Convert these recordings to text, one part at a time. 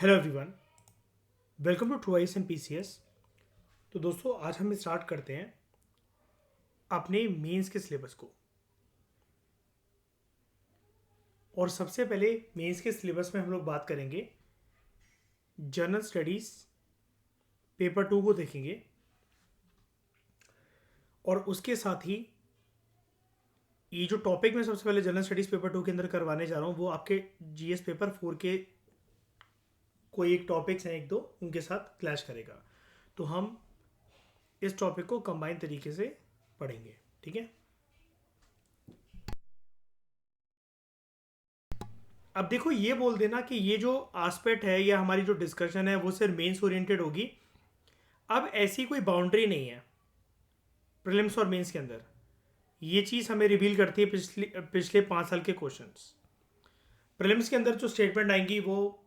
Hello everyone, welcome to twice and PCS. तो दोस्तों, आज हम स्टार्ट करते हैं अपने मेंस के सिलेबस को। और सबसे पहले मेंस के सिलेबस में हम लोग बात करेंगे जनरल स्टडीज़ पेपर 2 को देखेंगे। और उसके साथ ही ये जो टॉपिक मैं सबसे पहले जनरल स्टडीज़ पेपर 2 के अंदर करवाने जा रहा हूँ वो आपके जीएस पेपर 4 के कोई एक टॉपिक्स हैं, एक दो, उनके साथ क्लैश करेगा। तो हम इस टॉपिक को कंबाइन तरीके से पढ़ेंगे, ठीक है। अब देखो, ये बोल देना कि ये जो आस्पेक्ट है या हमारी जो डिस्कशन है वो सिर्फ मेंस ओरिएंटेड होगी। अब ऐसी कोई बाउंड्री नहीं है प्रीलिम्स और मेंस के अंदर। ये चीज़ हमें रिवील करती है पिछले पिछले 5 साल के क्वेश्चंस। प्रीलिम्स के अंदर जो स्टेटमेंट आएंगी वो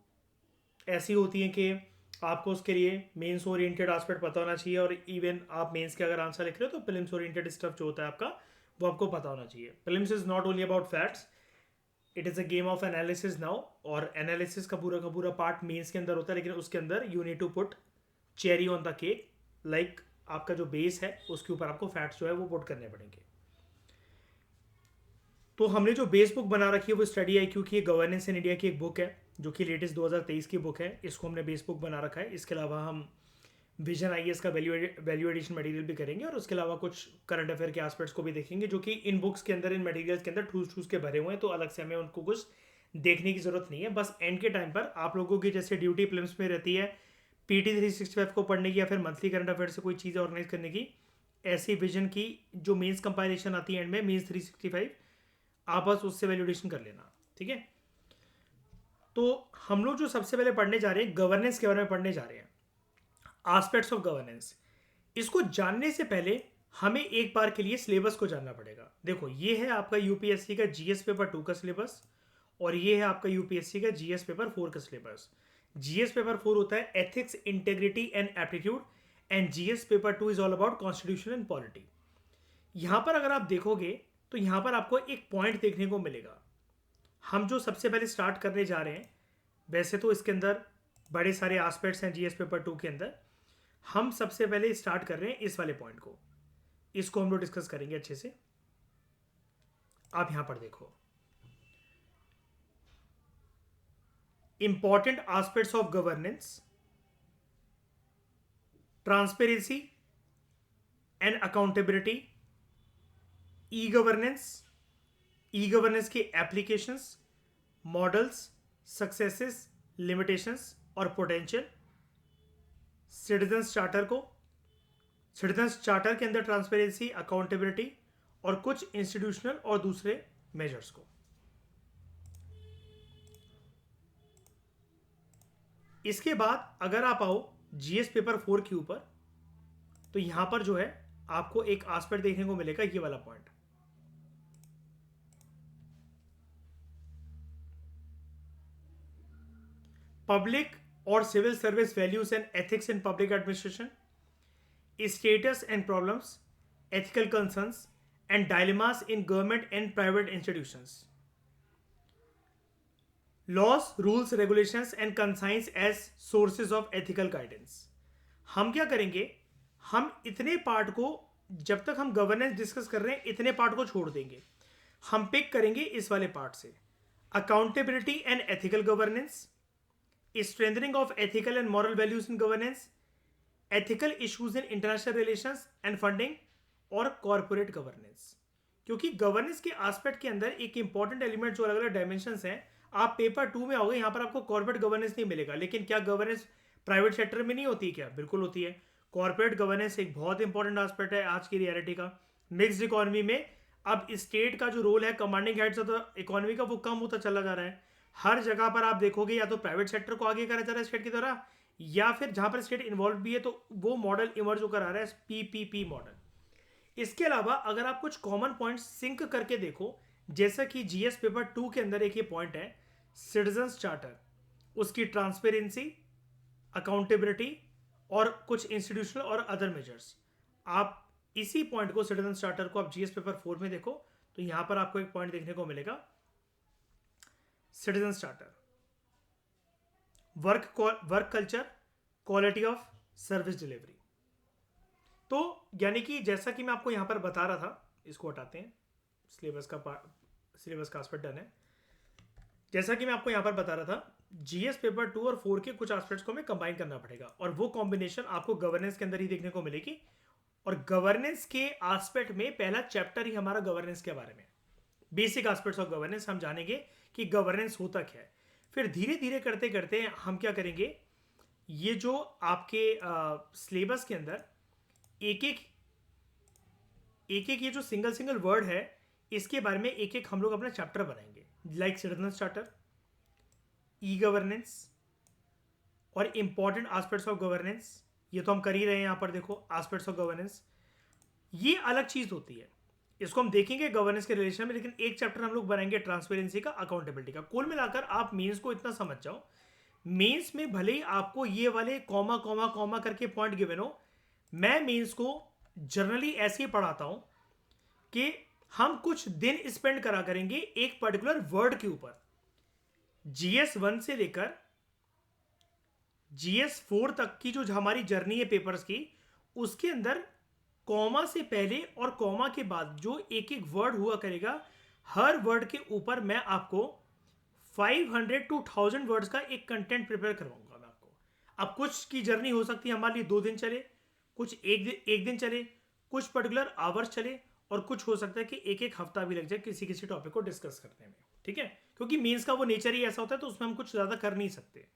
ऐसी होती हैं कि आपको उसके लिए मेंस ओरिएंटेड आस्पेक्ट पता होना चाहिए, और इवन आप मेंस के अगर आंसर लिख रहे हो तो प्रीलिम्स ओरिएंटेड स्टफ जो होता है आपका वो आपको पता होना चाहिए। Prelims is not only about facts, it is a game of analysis now. और एनालिसिस का पूरा पार्ट मेंस के अंदर होता है, लेकिन उसके अंदर you need to put cherry on the cake. Like आपका जो बेस है उसके ऊपर आपको फैक्ट्स जो है वो पुट करने पड़ेंगे। तो हमने जो बेस बुक बना रखी है वो स्टडी आई, क्योंकि ये गवर्नेंस इन इंडिया की एक बुक है जो कि लेटेस्ट 2023 की बुक है। इसको हमने बेस बुक बना रखा है। इसके अलावा हम विजन आईएएस का वैल्यू एडिशन मटेरियल भी करेंगे, और उसके अलावा कुछ करंट अफेयर के एस्पेक्ट्स को भी देखेंगे जो कि इन बुक्स के अंदर, इन मटेरियल्स के अंदर ठूस ठूस के भरे हुए हैं। तो अलग से हमें उनको कुछ देखने की जरूरत नहीं है। बस एंड के टाइम पर आप लोगों की जैसे ड्यूटी प्रीलिम्स में रहती है पीटी 365 को पढ़ने की या फिर मंथली करंट अफेयर से कोई चीज़ ऑर्गेनाइज करने की, ऐसी विजन की जो मेंस कंपाइलेशन आती है एंड में मेंस 365, आप बस उससे वैल्यूडेशन कर लेना, ठीक है। तो हम लोग जो सबसे पहले पढ़ने जा रहे हैं गवर्नेंस के बारे में पढ़ने जा रहे हैं, एस्पेक्ट्स ऑफ गवर्नेंस। इसको जानने से पहले हमें एक बार के लिए सिलेबस को जानना पड़ेगा। देखो, ये है आपका यूपीएससी का जीएस पेपर 2 का सिलेबस, और ये है आपका यूपीएससी का जीएस पेपर 4 का सिलेबस। जीएस पेपर 4 होता है ethics, integrity and aptitude, and GS paper 2 is all about constitution and polity. यहां पर अगर आप देखोगे तो यहां पर आपको एक पॉइंट देखने को मिलेगा। हम जो सबसे पहले स्टार्ट करने जा रहे हैं, वैसे तो इसके अंदर बड़े सारे एस्पेक्ट्स हैं जीएस पेपर 2 के अंदर, हम सबसे पहले स्टार्ट कर रहे हैं इस वाले पॉइंट को। इसको हम लोग डिस्कस करेंगे अच्छे से। आप यहां पर देखो, important aspects of governance, transparency and accountability, e governance, e governance के एप्लीकेशंस, मॉडल्स, सक्सेसेस, लिमिटेशंस और पोटेंशियल, सिटीजन्स चार्टर को, सिटीजन्स चार्टर के अंदर ट्रांसपेरेंसी, अकाउंटेबिलिटी और कुछ इंस्टीट्यूशनल और दूसरे मेजर्स को। इसके बाद अगर आप आओ जीएस पेपर 4 के ऊपर, तो यहां पर जो है आपको एक एस्पेक्ट देखने को मिलेगा, ये वाला पॉइंट। पब्लिक और civil service values and ethics in public administration, status and problems, ethical concerns and dilemmas in government and private institutions, laws, rules, regulations and conscience as sources of ethical guidance. हम क्या करेंगे, हम इतने part को, जब तक हम governance discuss कर रहे हैं इतने पार्ट को छोड़ देंगे। हम पिक करेंगे इस वाले पार्ट से accountability and ethical governance, strengthening of ethical and moral values in governance, ethical issues in international relations and funding, और कॉर्पोरेट गवर्नेंस। क्योंकि गवर्नेंस के एस्पेक्ट के अंदर एक इंपॉर्टेंट एलिमेंट जो अलग अलग डायमेंशंस हैं, आप पेपर 2 में आओगे, यहां पर आपको कॉर्पोरेट गवर्नेंस नहीं मिलेगा। लेकिन क्या गवर्नेंस प्राइवेट सेक्टर में नहीं होती? क्या बिल्कुल होती है। कॉर्पोरेट गवर्नेंस एक बहुत इंपॉर्टेंट एस्पेक्ट है आज की रियलिटी का। मिक्स्ड इकोनॉमी में अब स्टेट का जो रोल है commanding heads of the economy का, वो कम होता चला जा रहा है। हर जगह पर आप देखोगे या तो प्राइवेट सेक्टर को आगे करा जा रहा है स्टेट की तरह, या फिर जहां पर स्टेट इन्वॉल्व भी है तो वो मॉडल इमर्ज होकर आ रहा है, पीपीपी मॉडल। इसके अलावा अगर आप कुछ कॉमन पॉइंट सिंक करके देखो, जैसा कि जीएस पेपर 2 के अंदर एक ये पॉइंट है सिटीजन्स चार्टर, उसकी ट्रांसपेरेंसी, अकाउंटेबिलिटी और कुछ इंस्टीट्यूशनल और अदर मेजर्स। आप इसी पॉइंट को, सिटीजन्स चार्टर को, आप जीएस पेपर 4 में देखो तो यहां पर आपको एक पॉइंट देखने को मिलेगा citizens charter. Work culture, quality of service delivery. तो यानी कि जैसा कि मैं आपको यहां पर बता रहा था, इसको हटाते हैं, सिलेबस का एस्पेक्ट डन है। जैसा कि मैं आपको यहां पर बता रहा था, जीएस पेपर 2 और 4 के कुछ एस्पेक्ट्स को हमें कंबाइन करना पड़ेगा, और वो कॉम्बिनेशन आपको गवर्नेंस के अंदर ही देखने को मिलेगी। और गवर्नेंस के एस्पेक्ट में पहला चैप्टर ही हमारा गवर्नेंस के बारे में, बेसिक एस्पेक्ट्स ऑफ गवर्नेंस हम जानेंगे कि गवर्नेंस होता क्या है। फिर धीरे धीरे करते करते हम क्या करेंगे, ये जो आपके सिलेबस के अंदर एक एक ये जो सिंगल सिंगल वर्ड है, इसके बारे में एक एक हम लोग अपना चैप्टर बनाएंगे, like citizen charter, e governance और इंपॉर्टेंट एस्पेक्ट्स ऑफ गवर्नेंस। ये तो हम कर ही रहे हैं यहाँ पर, देखो एस्पेक्ट्स ऑफ गवर्नेंस, ये अलग चीज होती है, इसको हम देखेंगे गवर्नेंस के रिलेशन में। लेकिन एक चैप्टर हम लोग बनाएंगे ट्रांसपेरेंसी का, अकाउंटेबिलिटी का। कुल मिलाकर आप मेंस को इतना समझ जाओ, मेंस में भले ही आपको ये वाले कॉमा कॉमा कॉमा करके पॉइंट गिवन हो, मैं मेंस को जनरली ऐसे ही पढ़ाता हूं कि हम कुछ दिन स्पेंड करा करेंगे एक पर्टिकुलर वर्ड के ऊपर। जीएस 1 से लेकर जीएस 4 तक की जो हमारी जर्नी है पेपर्स की, उसके अंदर कॉमा से पहले और कॉमा के बाद जो एक एक वर्ड हुआ करेगा, हर वर्ड के ऊपर मैं आपको 500 to 1000 वर्ड्स का एक कंटेंट प्रिपेयर करवाऊंगा मैं आपको। अब कुछ की जर्नी हो सकती है हमारे लिए 2 दिन चले, कुछ एक दिन चले, कुछ पर्टिकुलर आवर्स चले, और कुछ हो सकता है कि एक एक हफ्ता भी लग जाए किसी किसी टॉपिक को डिस्कस करने में। ठीक है, क्योंकि मेंस का वो नेचर ही ऐसा होता है, तो उसमें हम कुछ ज्यादा कर नहीं सकते।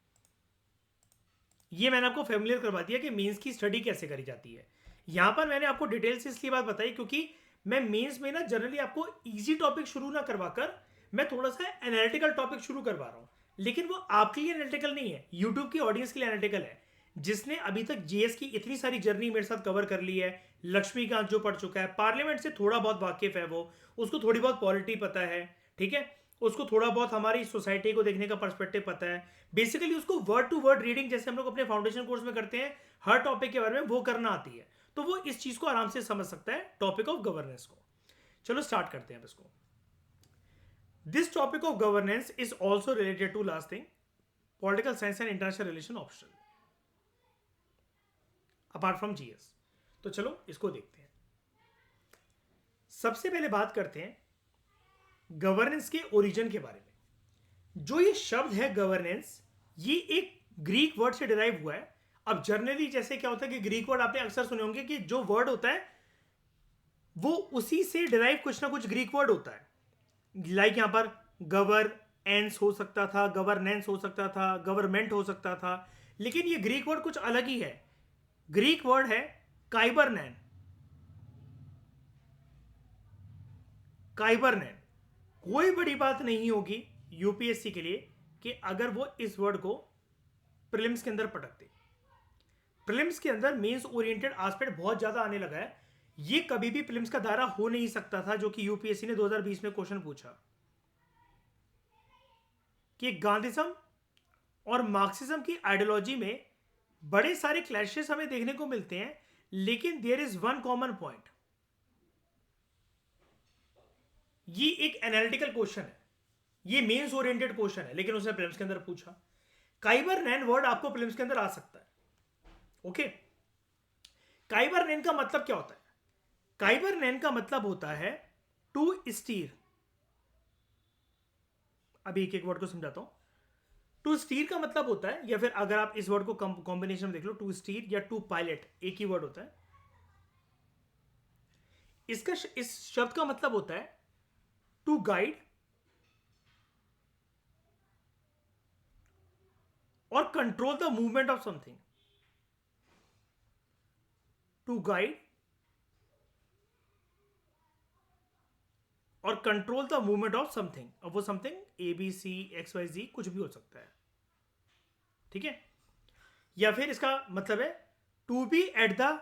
ये मैंने आपको फेमिलियर करवा दिया कि मेंस की स्टडी कैसे करी जाती है। यहां पर मैंने आपको डिटेल से इसलिए बात बताई क्योंकि मैं मेंस में ना जनरली आपको इजी टॉपिक शुरू ना करवाकर मैं थोड़ा सा एनालिटिकल टॉपिक शुरू करवा रहा हूं। लेकिन वो आपके लिए एनालिटिकल नहीं है, यूट्यूब की ऑडियंस के लिए एनालिटिकल है, जिसने अभी तक जीएस की इतनी सारी जर्नी मेरे साथ कवर कर ली है। लक्ष्मीकांत जो पढ़ चुका है, पार्लियामेंट से थोड़ा बहुत वाकिफ है, वो उसको थोड़ी बहुत पॉलिटी पता है, ठीक है, उसको थोड़ा बहुत हमारी सोसाइटी को देखने का पर्सपेक्टिव पता है। बेसिकली उसको वर्ड टू वर्ड रीडिंग, जैसे हम लोग अपने फाउंडेशन कोर्स में करते हैं, हर टॉपिक के बारे में वो करना आती है, तो वो इस चीज को आराम से समझ सकता है, टॉपिक ऑफ गवर्नेंस को। चलो स्टार्ट करते हैं इसको। This topic of governance is also related to last thing, political science and international relation optional, apart from GS. तो चलो इसको देखते हैं। सबसे पहले बात करते हैं गवर्नेंस के ओरिजिन के बारे में। जो ये शब्द है गवर्नेंस, ये एक ग्रीक वर्ड से डिराइव हुआ है। अब जनरली जैसे क्या होता है कि ग्रीक वर्ड आपने अक्सर सुने होंगे कि जो वर्ड होता है वो उसी से डिराइव कुछ ना कुछ ग्रीक वर्ड होता है। लाइक यहां पर गवर्नेंस हो सकता था, गवर्नेंस हो सकता था, गवर्नमेंट हो सकता था, लेकिन ये ग्रीक वर्ड कुछ अलग ही है। ग्रीक वर्ड है काइबरनैन। काइबरनैन कोई बड़ी बात नहीं होगी यूपीएससी के लिए कि अगर वो इस वर्ड को प्रीलिम्स के अंदर पटकते। प्रीलिम्स के अंदर मेंस ओरिएंटेड एस्पेक्ट बहुत ज्यादा आने लगा है। ये कभी भी प्रीलिम्स का दायरा हो नहीं सकता था, जो कि यूपीएससी ने 2020 में क्वेश्चन पूछा कि गांधीज्म और मार्क्सिज्म की आइडियोलॉजी में बड़े सारे क्लैशेस हमें देखने को मिलते हैं, लेकिन there is one common point. ये एक एनालिटिकल क्वेश्चन है, ये मेंस ओरिएंटेड क्वेश्चन है, लेकिन उसने प्रीलिम्स के अंदर पूछा। काइबरनैन वर्ड आपको प्रीलिम्स के अंदर आ सकता है। ओके, काइबरनैन का मतलब क्या होता है? काइबरनैन का मतलब होता है टू स्टीर। अभी एक एक वर्ड को समझाता हूं। टू स्टीर का मतलब होता है, या फिर अगर आप इस वर्ड को कॉम्बिनेशन में देख लो, टू स्टीर या टू पायलट एक ही वर्ड होता है। इसका इस शब्द का मतलब होता है टू गाइड और control the movement of something. To guide और control the movement of something. अब वो समथिंग ABCXYZ कुछ भी हो सकता है, ठीक है। या फिर इसका मतलब है to be at the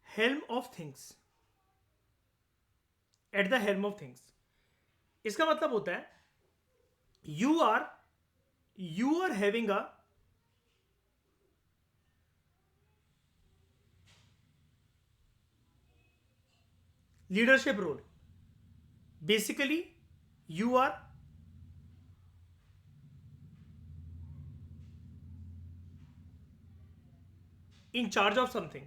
helm of things. At the helm of things, इसका मतलब होता है you are having a leadership role. Basically you are in charge of something.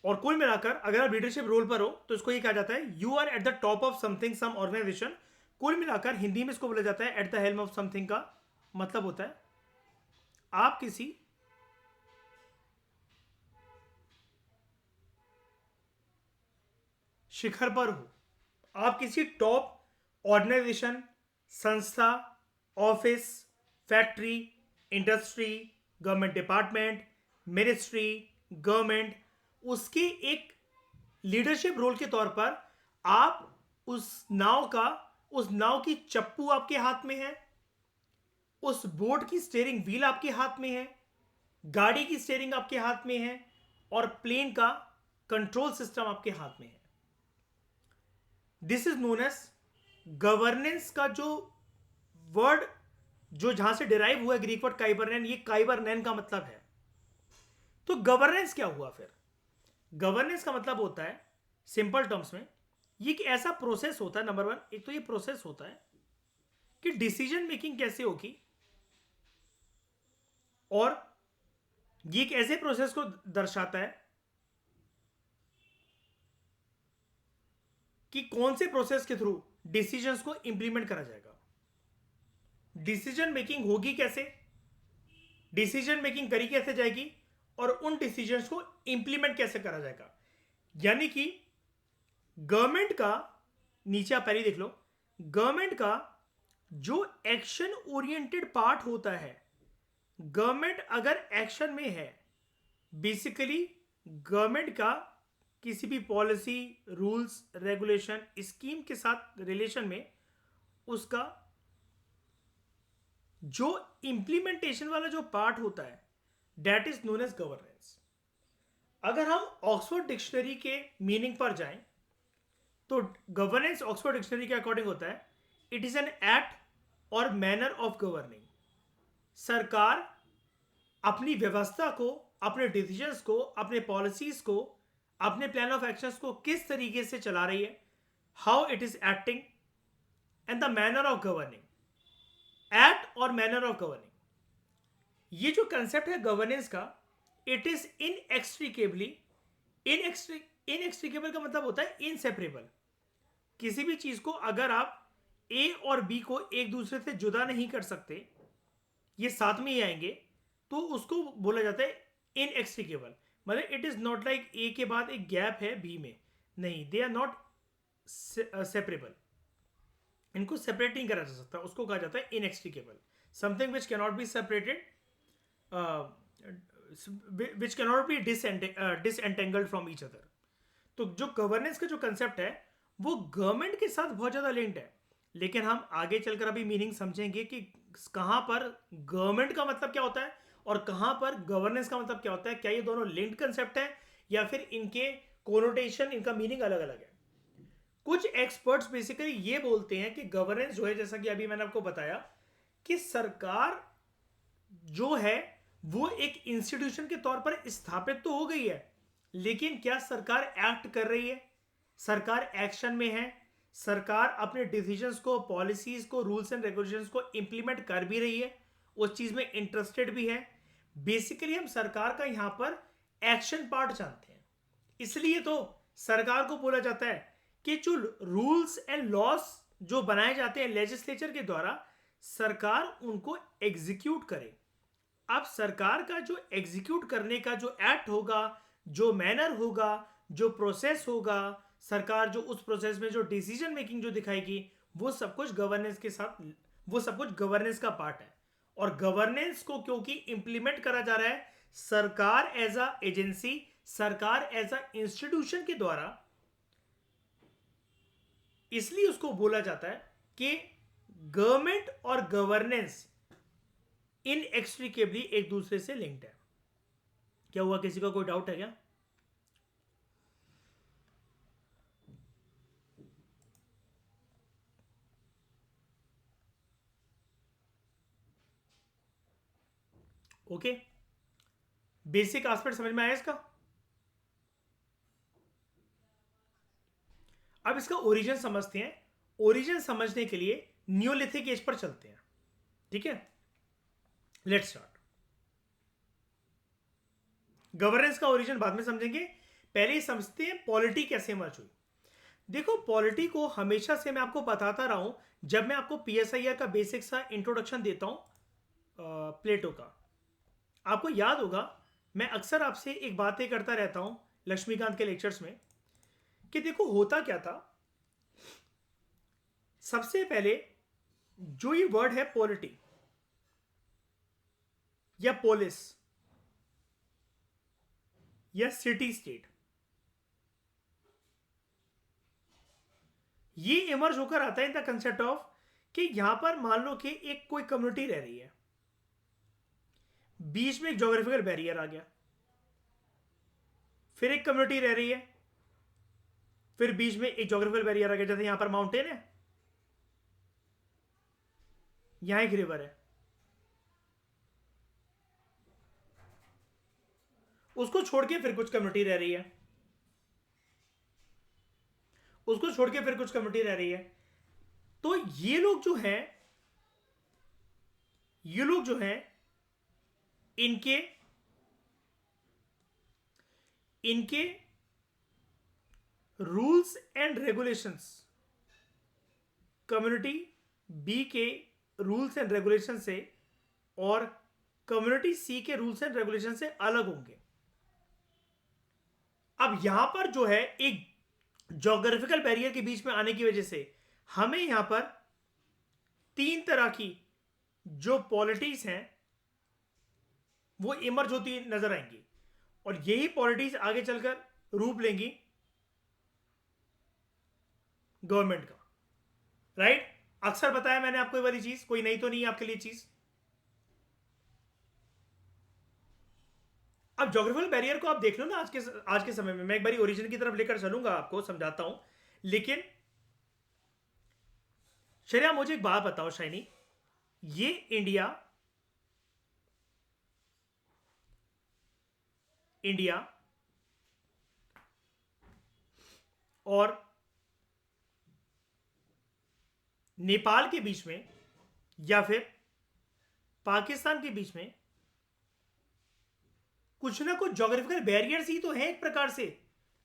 और कुल मिलाकर अगर आप लीडरशिप रोल पर हो तो इसको ये कहा जाता है you are at the top of something, some organisation. कुल मिलाकर हिंदी में इसको बोला जाता है at the helm of something का मतलब होता है आप किसी शिखर पर हो, आप किसी टॉप ऑर्गेनाइजेशन, संस्था, office, factory, industry, government department, ministry, government, उसके एक लीडरशिप रोल के तौर पर आप उस नाव की चप्पू आपके हाथ में है, उस बोट की स्टीयरिंग व्हील आपके हाथ में है, गाड़ी की स्टीयरिंग आपके हाथ में है और प्लेन का कंट्रोल सिस्टम आपके हाथ में है। This is known age governance का जो वर्ड जो जहां से डिराइव हुआ है ग्रीक वर्ड काइबरनेन, ये काइबरनेन का मतलब है। तो गवर्नेंस क्या हुआ फिर? गवर्नेंस का मतलब होता है सिंपल टर्म्स में ये एक ऐसा प्रोसेस होता है, नंबर वन, एक तो ये प्रोसेस होता है कि डिसीजन मेकिंग कैसे होगी, और ये एक ऐसे प्रोसेस को दर्शाता है कि कौन से प्रोसेस के थ्रू डिसीजंस को इंप्लीमेंट करा जाएगा। डिसीजन मेकिंग होगी कैसे, डिसीजन मेकिंग करी कैसे जाएगी, और उन डिसीजंस को इंप्लीमेंट कैसे करा जाएगा। यानी कि गवर्नमेंट का, नीचे आप पहले देख लो, गवर्नमेंट का जो एक्शन ओरिएंटेड पार्ट होता है, गवर्नमेंट अगर एक्शन में है, बेसिकली गवर्नमेंट का किसी भी पॉलिसी, रूल्स, रेगुलेशन, स्कीम के साथ रिलेशन में उसका जो इंप्लीमेंटेशन वाला जो पार्ट होता है that is known age governance. अगर हम ऑक्सफोर्ड डिक्शनरी के मीनिंग पर जाएं तो गवर्नेंस ऑक्सफोर्ड डिक्शनरी के अकॉर्डिंग होता है इट इज एन एक्ट और मैनर ऑफ गवर्निंग। सरकार अपनी व्यवस्था को, अपने डिसीजंस को, अपने पॉलिसीज को, अपने प्लान ऑफ एक्शंस को किस तरीके से चला रही है, how it is acting, and the manner of governing. Act और मैनर ऑफ गवर्निंग, ये जो कंसेप्ट है गवर्नेंस का, इट इज इनएक्सट्रिकेबली, इनएक्सट्रिकेबल का मतलब होता है इनसेपरेबल। किसी भी चीज को अगर आप ए और बी को एक दूसरे से जुदा नहीं कर सकते, ये साथ में ही आएंगे, तो उसको बोला जाता है इनएक्सट्रिकेबल। मतलब it is not like A के बाद एक गैप है बी में, नहीं, दे आर नॉट सेपरेबल, इनको सेपरेट नहीं करा जा सकता, उसको कहा जाता है inextricable. Something which cannot be separated, which cannot be disentangled from each other. तो जो गवर्नेंस का जो कंसेप्ट है वो गवर्नमेंट के साथ बहुत ज्यादा लिंक्ड है, लेकिन हम आगे चलकर अभी मीनिंग समझेंगे कि कहां पर गवर्नमेंट का मतलब क्या होता है और कहां पर गवर्नेंस का मतलब क्या होता है। क्या ये दोनों लिंक्ड कंसेप्ट है या फिर इनके कोनोटेशन, इनका मीनिंग अलग अलग है। कुछ एक्सपर्ट्स बेसिकली ये बोलते हैं कि गवर्नेंस जो है, जैसा कि अभी मैंने आपको बताया, कि सरकार जो है वो एक इंस्टीट्यूशन के तौर पर स्थापित तो हो गई है, लेकिन क्या सरकार एक्ट कर रही है? सरकार एक्शन में है, सरकार अपने डिसीजंस को, पॉलिसीज को, रूल्स एंड रेगुलेशंस को इंप्लीमेंट कर भी रही है, उस चीज में इंटरेस्टेड भी है। बेसिकली हम सरकार का यहां पर एक्शन पार्ट जानते हैं, इसलिए तो सरकार को बोला जाता है कि जो रूल्स एंड लॉस जो बनाए जाते हैं लेजिस्लेचर के द्वारा, सरकार उनको एग्जीक्यूट करे। अब सरकार का जो एग्जीक्यूट करने का जो एक्ट होगा, जो मैनर होगा, जो प्रोसेस होगा, सरकार जो उस प्रोसेस में जो डिसीजन मेकिंग जो दिखाएगी, वो सब कुछ गवर्नेंस के साथ, वो सब कुछ गवर्नेंस का पार्ट है। और गवर्नेंस को क्योंकि इंप्लीमेंट करा जा रहा है सरकार एज अ एजेंसी, सरकार एज अ इंस्टीट्यूशन के द्वारा, इसलिए उसको बोला जाता है कि गवर्नमेंट और गवर्नेंस इनएक्सट्रिकेबली एक दूसरे से लिंक्ड है। क्या हुआ, किसी का कोई डाउट है क्या? ओके, बेसिक एस्पेक्ट समझ में आया इसका। अब इसका ओरिजिन समझते हैं। ओरिजिन समझने के लिए न्यूलिथिक एज पर चलते हैं, ठीक है? Let's start. गवर्नेंस का ओरिजिन बाद में समझेंगे, पहले ही समझते हैं पॉलिटी कैसे इमर्ज हुई। देखो, पॉलिटी को हमेशा से मैं आपको बताता रहा हूं, जब मैं आपको पीएसआईआर का बेसिक सा इंट्रोडक्शन देता हूं प्लेटो का, आपको याद होगा मैं अक्सर आपसे एक बातें करता रहता हूं लक्ष्मीकांत के लेक्चर्स में कि देखो होता क्या था। सबसे पहले जो ये वर्ड है पॉलिटी या पोलिस या सिटी स्टेट, ये इमर्ज होकर आता है इन द कंसेप्ट ऑफ कि यहां पर मान लो कि एक कोई कम्युनिटी रह रही है, बीच में एक ज्योग्राफिकल बैरियर आ गया, फिर एक कम्युनिटी रह रही है, फिर बीच में एक ज्योग्राफिकल बैरियर आ गया। जैसे यहां पर माउंटेन है, यहां एक रिवर है, उसको छोड़ के फिर कुछ कम्युनिटी रह रही है, उसको छोड़ के फिर कुछ कम्युनिटी रह रही है। तो ये लोग जो हैं इनके इनके rules and regulations, community B के रूल्स एंड रेगुलेशन से और कम्युनिटी सी के रूल्स एंड रेगुलेशन से अलग होंगे। अब यहां पर जो है एक ज्योग्राफिकल बैरियर के बीच में आने की वजह से हमें यहां पर तीन तरह की जो पॉलिटीज हैं वो इमर्ज होती नजर आएंगी, और यही पॉलिटीज आगे चलकर रूप लेंगी गवर्नमेंट का। राइट? अक्सर बताया मैंने आपको ये वाली चीज, कोई नई तो नहीं है आपके लिए चीज। अब ज्योग्राफिकल बैरियर को आप देख लो ना, आज के समय में मैं एक बार ओरिजिन की तरफ लेकर चलूंगा, आपको समझाता हूं। लेकिन श्रेया मुझे एक बात बताओ शाइनी, ये इंडिया और नेपाल के बीच में या फिर पाकिस्तान के बीच में कुछ ना कुछ ज्योग्राफिकल बैरियर्स ही तो है एक प्रकार से,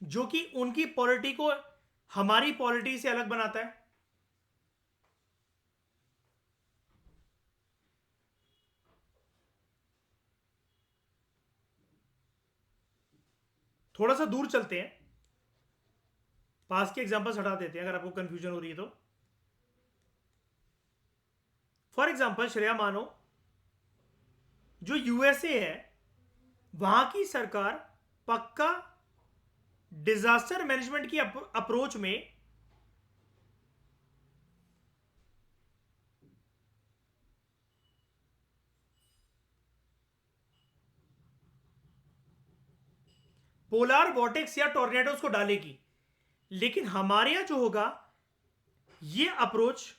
जो कि उनकी पॉलिटी को हमारी पॉलिटी से अलग बनाता है। थोड़ा सा दूर चलते हैं, पास के एग्जांपल्स हटा देते हैं अगर आपको कंफ्यूजन हो रही है तो। फॉर एग्जांपल श्रेया, मानो जो यूएसए है वहां की सरकार पक्का डिजास्टर मैनेजमेंट की अप्रोच में पोलार वॉर्टेक्स या टॉर्नेडोज को डालेगी। लेकिन हमारे यहां जो होगा ये अप्रोच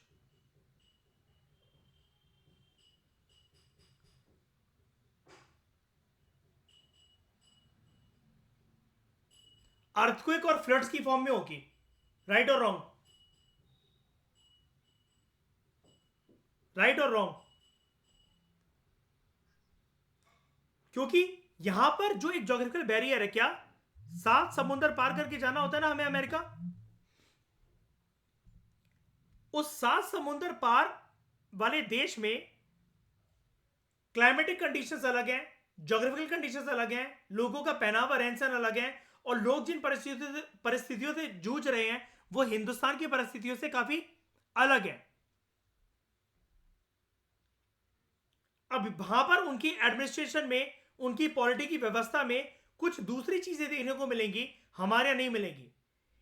अर्थक्वेक और फ्लड्स की फॉर्म में होगी। राइट और रॉन्ग? राइट और रॉन्ग? क्योंकि यहां पर जो एक ज्योग्राफिकल बैरियर है, क्या 7 समुंदर पार करके जाना होता है ना हमें अमेरिका, उस 7 समुंदर पार वाले देश में क्लाइमेटिक कंडीशंस अलग हैं, ज्योग्राफिकल कंडीशंस अलग हैं, लोगों का पहनावा रहन सहन अलग है, और लोग जिन परिस्थितियों से जूझ रहे हैं वो हिंदुस्तान की परिस्थितियों से काफी अलग है। अब वहां पर उनकी एडमिनिस्ट्रेशन में, उनकी पॉलिटी की व्यवस्था में कुछ दूसरी चीजें देखने को मिलेंगी, हमारे यहां नहीं मिलेंगी।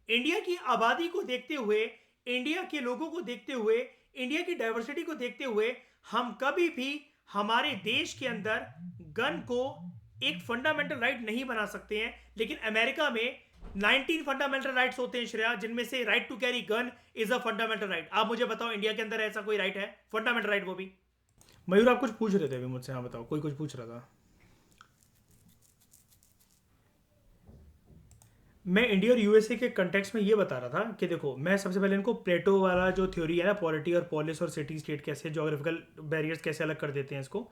इंडिया की आबादी को देखते हुए, इंडिया के लोगों को देखते हुए, इंडिया की डाइवर्सिटी को देखते हुए हम कभी भी हमारे देश के अंदर गन को एक फंडामेंटल राइट नहीं बना सकते हैं। लेकिन अमेरिका में 19 फंडामेंटल राइट्स होते हैं श्रेया, जिनमें से right to carry gun is a fundamental right. आप मुझे बताओ इंडिया के अंदर ऐसा कोई राइट है फंडामेंटल राइट? वो भी मयूर आप कुछ पूछ रहे थे अभी मुझसे, हाँ बताओ, कोई कुछ पूछ रहा था। मैं इंडिया और यूएसए के कंटेक्स्ट में ये बता रहा था कि देखो, मैं सबसे पहले इनको प्लेटो वाला जो थ्योरी है ना, पॉलिटी और पॉलिस और सिटी स्टेट कैसे ज्योग्राफिकल बैरियर्स कैसे अलग कर देते हैं इसको,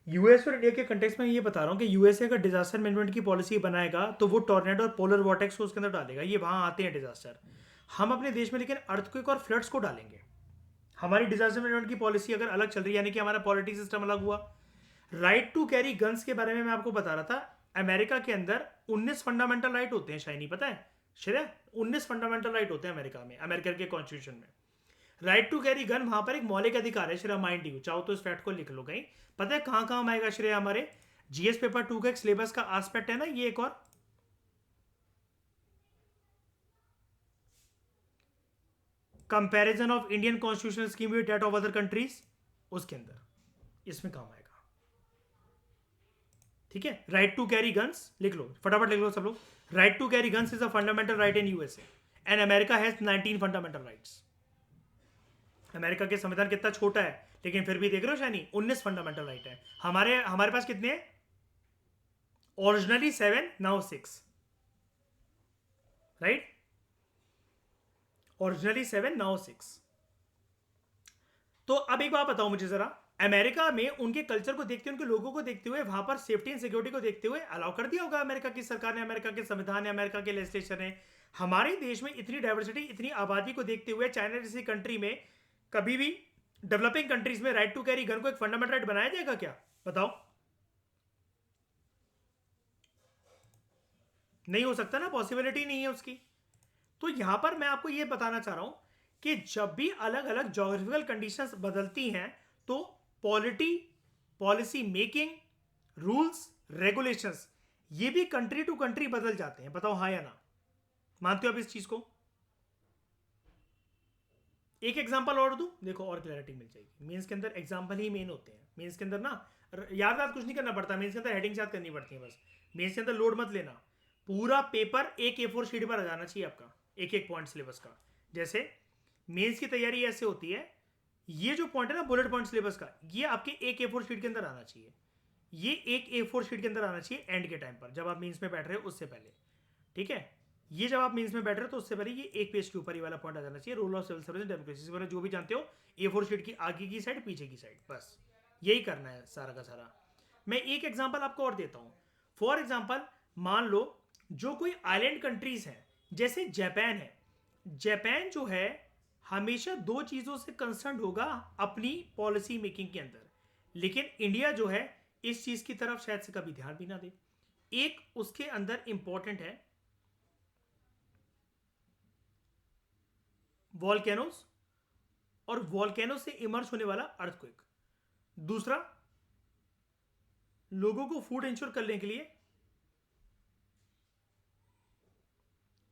यूएस और इंडिया के कंटेक्स्ट में ये बता रहा हूँ कि यूएसए अगर डिजास्टर मैनेजमेंट की पॉलिसी बनाएगा तो वो टॉर्नेडो और पोलर वॉर्टेक्स को उसके अंदर डालेगा, ये वहां आते हैं डिजास्टर। हम अपने देश में लेकिन अर्थक्वेक और फ्लड्स को डालेंगे। हमारी डिजास्टर मैनेजमेंट की पॉलिसी अगर अलग चल रही है, यानी कि हमारा पॉलिटी सिस्टम अलग हुआ। राइट टू कैरी गन्स के बारे में मैं आपको बता रहा था, अमेरिका के अंदर 19 फंडामेंटल राइट होते हैं, शायद नहीं पता है श्रेया? 19 फंडामेंटल राइट होते हैं अमेरिका में, अमेरिका के कॉन्स्टिट्यूशन में। राइट टू कैरी गन वहां पर एक मौलिक अधिकार है श्रेया, माइंड यू, चाहो तो इस फैक्ट को लिख लो कहीं। पता है कहां कहां आएगा श्रेया? हमारे जीएस पेपर 2 का एक सिलेबस का एस्पेक्ट है ना ये, एक और comparison of Indian constitutional scheme with that of other countries, उसके अंदर इसमें काम आएगा। ठीक है, राइट टू कैरी गन्स लिख लो, फटाफट लिख लो सब लोग। Right to carry guns is a fundamental right in USA and America has 19 fundamental rights. America के संविधान कितना छोटा है, लेकिन फिर भी देख रहे हो शानी 19 फंडामेंटल राइट है। हमारे हमारे पास कितने हैं? Originally 7, now 6, right? Originally 7, now 6। तो अब एक बात बताओ मुझे जरा, अमेरिका में उनके कल्चर को देखते हुए, उनके लोगों को देखते हुए, वहां पर सेफ्टी एंड सिक्योरिटी को देखते हुए अलाउ कर दिया होगा अमेरिका की सरकार ने, अमेरिका के संविधान ने, अमेरिका के लेजिस्लेशन ने। हमारे देश में इतनी डाइवर्सिटी, इतनी आबादी को देखते हुए चाइना जैसी कंट्री में कभी भी डेवलपिंग कंट्रीज में राइट टू कैरी गन को एक फंडामेंटल राइट बनाया जाएगा क्या? बताओ। नहीं हो सकता ना, पॉसिबिलिटी नहीं है उसकी। तो यहां पर मैं आपको यह बताना चाह रहा हूं कि जब भी अलग अलग जोग्राफिकल कंडीशंस बदलती हैं तो पॉलिसी मेकिंग, रूल्स, रेगुलेशंस ये भी कंट्री टू कंट्री बदल जाते हैं। बताओ हाँ या ना, मानते हो आप इस चीज को? एक एग्जांपल और दूं, देखो और क्लैरिटी मिल जाएगी। मेंस के अंदर एग्जांपल ही मेन होते हैं। मेंस के अंदर ना याद कुछ नहीं करना पड़ता, मेंस के अंदर हेडिंग्स याद करनी पड़ती है बस। मेंस के अंदर लोड मत लेना, पूरा पेपर एक A4 शीट पर आ जाना चाहिए आपका, एक एक पॉइंट सिलेबस का। जैसे मेंस की तैयारी ऐसे होती है, ये जो पॉइंट है ना बुलेट पॉइंट सिलेबस का, ये आपके एक A4 शीट के अंदर आना चाहिए। ये एक A4 शीट के अंदर आना चाहिए एंड के टाइम पर, जब आप मेंस में बैठ रहे हो उससे पहले। ठीक है, ये जब आप मेंस में बैठ रहे हो तो उससे पहले ये एक पेज के ऊपर ही वाला पॉइंट आ जाना चाहिए, rule of civil service democracy वगैरह जो भी जानते हो, A4 शीट की आगे की साइड, पीछे की साइड, बस यही करना है सारा का सारा। मैं एक एग्जांपल आपको और देता हूं। फॉर एग्जांपल मान लो जो कोई आइलैंड कंट्रीज हैं, जैसे जापान है। जापान जो है हमेशा दो चीजों से कंसर्न होगा अपनी पॉलिसी मेकिंग के अंदर, लेकिन इंडिया जो है इस चीज की तरफ शायद से कभी ध्यान भी ना दे। एक उसके अंदर इंपॉर्टेंट है वॉल्केनोस और वॉल्केनो से इमर्ज होने वाला अर्थक्वेक। दूसरा, लोगों को फूड इंश्योर करने के लिए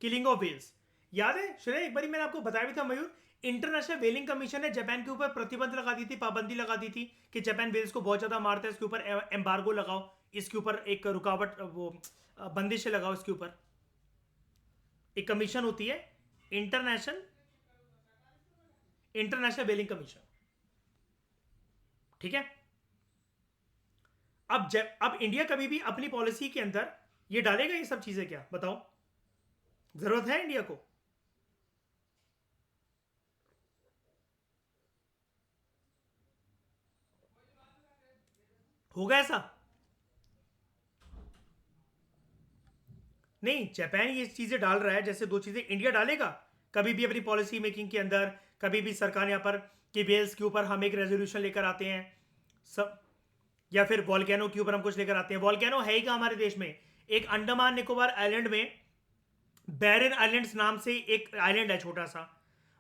किलिंग ऑफ वेल्स। याद है श्रेय, एक बार मैंने आपको बताया भी था मयूर, इंटरनेशनल वेलिंग कमीशन ने जापान के ऊपर प्रतिबंध लगा दी थी, पाबंदी लगा दी थी कि जापान वेल्स को बहुत ज्यादा मारता है, इसके ऊपर एम्बार्गो लगाओ, इसके ऊपर एक रुकावट, वो बंदिशें लगाओ इसके ऊपर। एक कमीशन होती है इंटरनेशनल वेलिंग कमीशन। ठीक है, अब इंडिया कभी भी अपनी पॉलिसी के अंदर ये डालेगा ये सब चीजें क्या? बताओ, जरूरत है इंडिया को? होगा ऐसा? नहीं, जापान ये चीजें डाल रहा है, जैसे दो चीजें इंडिया डालेगा कभी भी अपनी पॉलिसी मेकिंग के अंदर? कभी भी सरकार यहां पर कि वेल्स के ऊपर हम एक रेजोल्यूशन लेकर आते हैं सब, या फिर वॉल्केनो के ऊपर हम कुछ लेकर आते हैं। वॉल्केनो है ही क्या हमारे देश में? एक अंडमान निकोबार आइलैंड में बैरन आइलैंड्स नाम से एक आइलैंड है छोटा सा,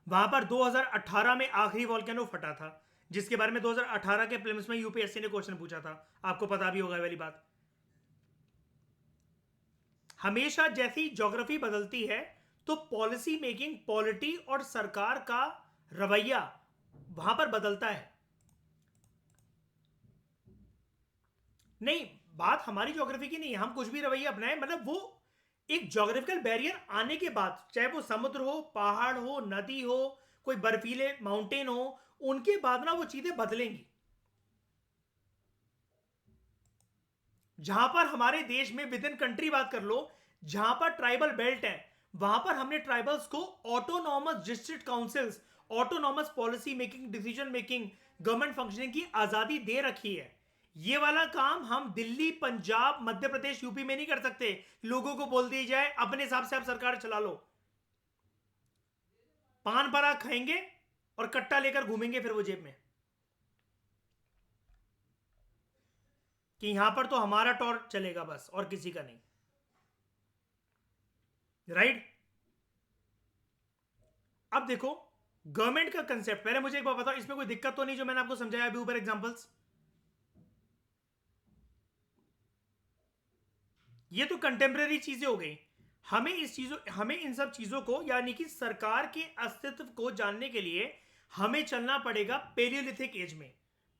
वहां पर 2018 में आखिरी वॉल्केनो फटा था, जिसके बारे में 2018 के प्रीलिम्स में यूपीएससी ने क्वेश्चन पूछा था, आपको पता भी होगा वाली बात। हमेशा जैसी ज्योग्राफी बदलती है तो पॉलिसी मेकिंग, पॉलिटी और सरकार का रवैया वहां पर बदलता है। नहीं, बात हमारी ज्योग्राफी की नहीं है, हम कुछ भी रवैया अपनाएं, मतलब वो एक ज्योग्राफिकल बैरियर आने के बाद, चाहे वो समुद्र हो, पहाड़ हो, नदी हो, कोई बर्फीले माउंटेन हो, उनके बाद ना वो चीजें बदलेंगी। जहां पर हमारे देश में विद इन कंट्री बात कर लो, जहां पर ट्राइबल बेल्ट है, वहां पर हमने ट्राइबल्स को autonomous district councils, autonomous policy making, decision making, government functioning की आजादी दे रखी है। ये वाला काम हम दिल्ली, पंजाब, मध्य प्रदेश, यूपी में नहीं कर सकते। लोगों को बोल दी जाए अपने हिसाब से आप सरकार चला लो, पान पराग खाएंगे और कट्टा लेकर घूमेंगे फिर वो जेब में कि यहां पर तो हमारा टॉर चलेगा बस और किसी का नहीं। राइट? अब देखो गवर्नमेंट का कंसेप्ट, पहले मुझे एक बात बताओ, इसमें कोई दिक्कत तो नहीं जो मैंने आपको समझाया अभी ऊपर एग्जांपल्स? ये तो कंटेम्प्रेरी चीजें हो गई। हमें इन सब चीजों को, यानी कि सरकार के अस्तित्व को जानने के लिए हमें चलना पड़ेगा पेलियोलिथिक एज में।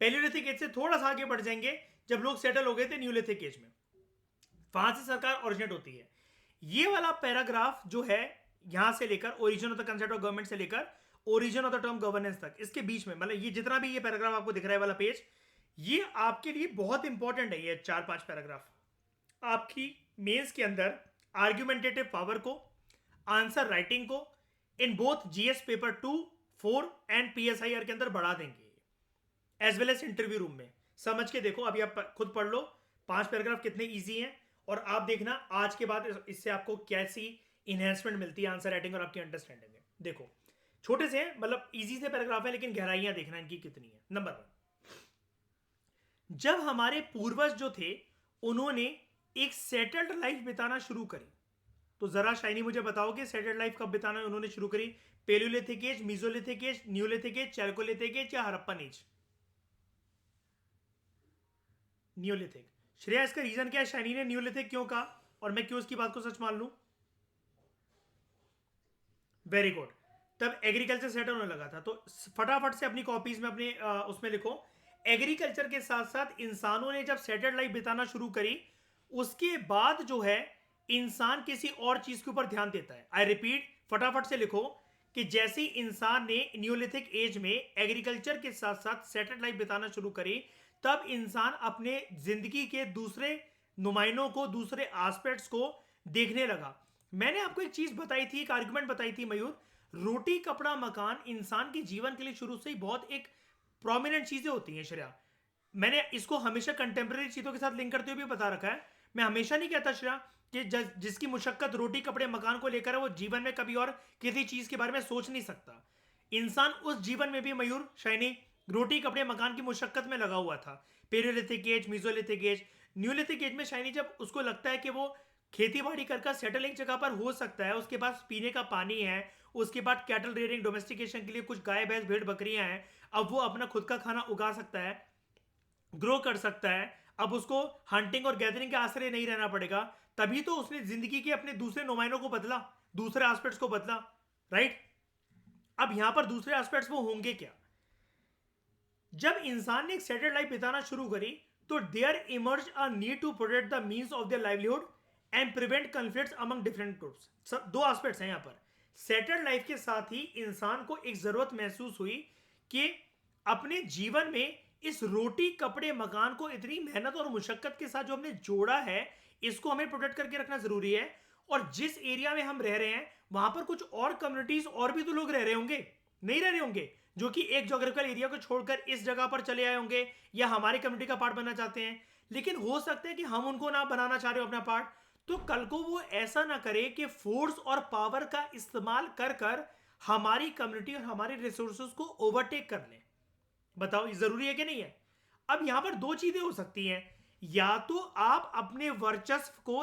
पेलियोलिथिक एज से थोड़ा सा आगे बढ़ जाएंगे जब लोग सेटल हो गए थे न्यूलिथिक एज में, वहां से सरकार ओरिजिनेट होती है। ये वाला पैराग्राफ जो है, यहां से लेकर origin of the concept of government से लेकर origin of the term governance तक, इसके बीच में मतलब ये जितना भी ये पैराग्राफ आपको दिख रहा है वाला पेज, ये आपके लिए बहुत इंपॉर्टेंट है। ये 4-5 पैराग्राफ आपकी मेंस के अंदर आर्ग्यूमेंटेटिव पावर को, आंसर राइटिंग को in both GS paper 2, 4 and PSIR के अंदर बढ़ा देंगे, as well as interview room में। समझ के देखो, अभी आप खुद पढ़ लो 5 पैराग्राफ कितने इजी हैं, और आप देखना आज के बाद इससे आपको कैसी इनहेंसमेंट मिलती है आंसर राइटिंग और आपकी अंडरस्टैंडिंग में। देखो छोटे से हैं, मतलब इजी से पैराग्राफ है, लेकिन गहराइयां देखना इनकी कितनी है। नंबर 1, जब हमारे पूर्वज जो थे उन्होंने एक सेटल्ड लाइफ बिताना शुरू करी, तो जरा शाइनी मुझे बताओ कि सेटल्ड लाइफ कब बिताना उन्होंने शुरू करी? Paleolithic age, mesolithic age, Neolithic age, chalcolithic age या हड़प्पन एज? न्यूलिथिक। श्रेया, इसका रीजन क्या है? शाइनी ने न्यूलिथिक क्यों कहा और मैं क्यों उसकी बात को सच मान लूं? Very good. तब एग्रीकल्चर सेटल होने लगा था, तो फटाफट से अपनी कॉपीज में अपने उसमें लिखो, एग्रीकल्चर के साथ साथ इंसानों ने जब सेटल्ड लाइफ बिताना शुरू करी, उसके बाद जो है इंसान किसी और चीज के ऊपर ध्यान देता है। आई रिपीट, फटाफट से लिखो कि जैसे इंसान ने न्यूलिथिक एज में एग्रीकल्चर के साथ साथ सेटल्ड लाइफ बिताना शुरू करी, तब इंसान अपने जिंदगी के दूसरे नुमाइंदों को, दूसरे एस्पेक्ट्स को देखने लगा। मैंने आपको एक चीज बताई थी, एक आर्गुमेंट बताई थी मयूर, रोटी कपड़ा मकान इंसान के जीवन के लिए शुरू से ही बहुत एक प्रोमिनेंट चीजें होती हैं। श्रेया, मैंने इसको हमेशा कंटेम्प्रेरी चीजों के साथ लिंक करते हुए भी बता रखा है। मैं हमेशा नहीं कहता श्रेया कि जिसकी मुशक्कत रोटी कपड़े मकान को लेकर है वो जीवन में कभी और किसी चीज के बारे में सोच नहीं सकता। इंसान उस जीवन में भी मयूर शाइनी रोटी कपड़े मकान की मुशक्कत में लगा हुआ था। Palaeolithic age, mesolithic age, Neolithic age में शाइनी जब उसको लगता है कि वो खेती बाड़ी कर सेटल एक जगह पर हो सकता है, उसके पास पीने का पानी है, उसके बाद कैटल रेयरिंग डोमेस्टिकेशन के लिए कुछ गाय भैंस भेड़ बकरियां हैं, अब वो अपना खुद का खाना उगा सकता है, ग्रो कर सकता है, अब उसको हंटिंग और गैदरिंग के आश्रय नहीं रहना पड़ेगा, तभी तो उसने जिंदगी के अपने दूसरे नुमाइंदों को बदला, दूसरे एस्पेक्ट्स को बदला। राइट? अब यहां पर दूसरे एस्पेक्ट्स वो होंगे क्या? जब इंसान ने एक सेटल्ड लाइफ बिताना शुरू करी, तो there emerge a need to protect the means of their livelihood and prevent conflicts among different groups. दो एस्पेक्ट्स हैं यहां पर। सेटल्ड लाइफ के साथ ही इंसान को एक जरूरत महसूस हुई कि अपने जीवन में इस रोटी कपड़े मकान को इतनी मेहनत और मुशक्कत के साथ जो हमने जोड़ा है, इसको हमें प्रोटेक्ट करके रखना जरूरी है। और जिस एरिया में हम रह रहे हैं वहां पर कुछ और कम्युनिटीज और भी तो लोग रह रहे होंगे, नहीं रह रहे होंगे, जो कि एक ज्योग्राफिकल एरिया को छोड़कर इस जगह पर चले आए होंगे या हमारी कम्युनिटी का पार्ट बनना चाहते हैं। लेकिन हो सकता है कि हम उनको ना बनाना चाह रहे हो अपना पार्ट, तो कल को वो ऐसा ना करे कि फोर्स और पावर का इस्तेमाल कर कर हमारी कम्युनिटी और हमारे रिसोर्सेज को ओवरटेक कर ले। बताओ ये जरूरी है कि नहीं है? अब यहां पर दो चीजें हो सकती हैं, या तो आप अपने वर्चस्व को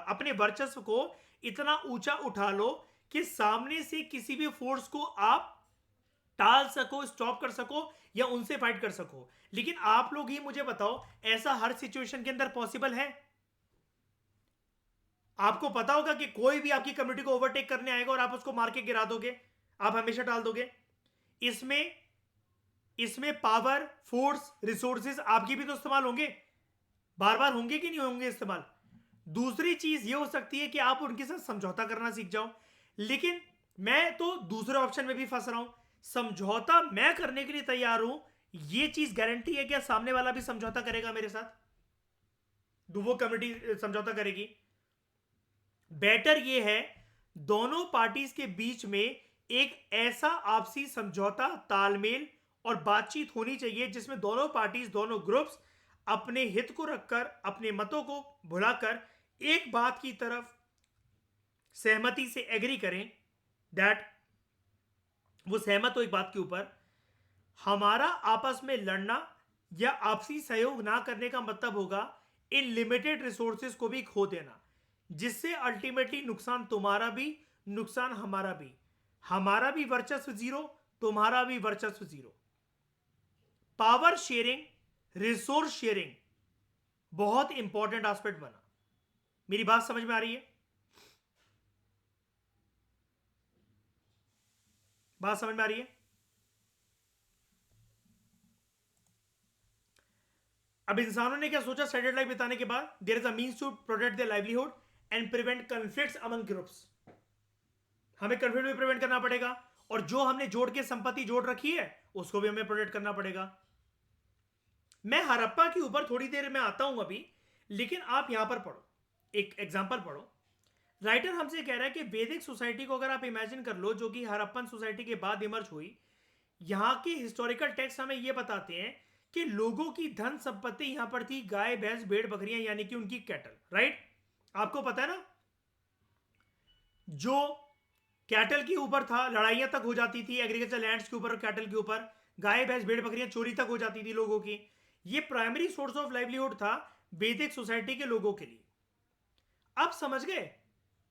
अपने वर्चस्व को इतना ऊंचा उठा लो कि सामने से किसी भी फोर्स को आप टाल सको, स्टॉप कर सको या उनसे फाइट कर सको। लेकिन आप लोग ही मुझे बताओ, ऐसा हर सिचुएशन के अंदर पॉसिबल है? आपको पता होगा कि कोई भी आपकी कम्युनिटी को ओवरटेक करने आएगा और आप उसको मार के गिरा दोगे, आप हमेशा टाल दोगे। इसमें पावर, फोर्स, रिसोर्सेज आपकी भी तो इस्तेमाल होंगे, बार बार होंगे कि नहीं होंगे इस्तेमाल। दूसरी चीज ये हो सकती है कि आप उनके साथ समझौता करना सीख जाओ। लेकिन मैं तो दूसरे ऑप्शन में भी फंस रहा हूं, समझौता मैं करने के लिए तैयार हूं, ये चीज गारंटी है कि सामने वाला भी समझौता करेगा मेरे साथ? वो कम्युनिटी समझौता करेगी? बेटर ये है दोनों पार्टीज के बीच में एक ऐसा आपसी समझौता, तालमेल और बातचीत होनी चाहिए जिसमें दोनों पार्टीज, दोनों ग्रुप्स अपने हित को रखकर, अपने मतों को भुलाकर एक बात की तरफ सहमति से एग्री करें, दैट वो सहमत हो एक बात के ऊपर। हमारा आपस में लड़ना या आपसी सहयोग ना करने का मतलब होगा इन लिमिटेड रिसोर्सेज को भी खो देना, जिससे अल्टीमेटली नुकसान तुम्हारा भी, नुकसान हमारा भी। हमारा भी वर्चस्व जीरो, तुम्हारा भी वर्चस्व zero. Power sharing, resource sharing बहुत इंपॉर्टेंट एस्पेक्ट बना। मेरी बात समझ में आ रही है? बात समझ में आ रही है? अब इंसानों ने क्या सोचा स्टैंडर्ड लाइफ बिताने के बाद? There is a means to protect their livelihood and prevent conflicts among groups. हमें कॉन्फ्लिक्ट भी प्रिवेंट करना पड़ेगा, और जो हमने जोड़ के संपत्ति जोड़ रखी है उसको भी हमें प्रोटेक्ट करना पड़ेगा। मैं हड़प्पा के ऊपर थोड़ी देर में आता हूं अभी, लेकिन आप यहां पर पढ़ो, एक एग्जाम्पल पढ़ो। राइटर हमसे कह रहा है कि वैदिक सोसाइटी को अगर आप इमेजिन कर लो, जो कि हड़प्पन सोसाइटी के बाद इमर्ज हुई, यहां के हिस्टोरिकल टेक्स्ट हमें यह बताते हैं कि लोगों की धन संपत्ति यहां पर थी गाय, भैंस, भेड़, बकरियां, यानी कि उनकी कैटल। राइट? आपको पता है ना, जो कैटल के ऊपर था लड़ाइयां तक हो जाती थी, एग्रीकल्चर लैंड्स के ऊपर, कैटल के ऊपर, गाय, भैंस, भेड़, बकरियां चोरी तक हो जाती थी लोगों की। ये प्राइमरी सोर्स ऑफ लाइवलीहुड था वैदिक सोसाइटी के लोगों के लिए। अब समझ गए?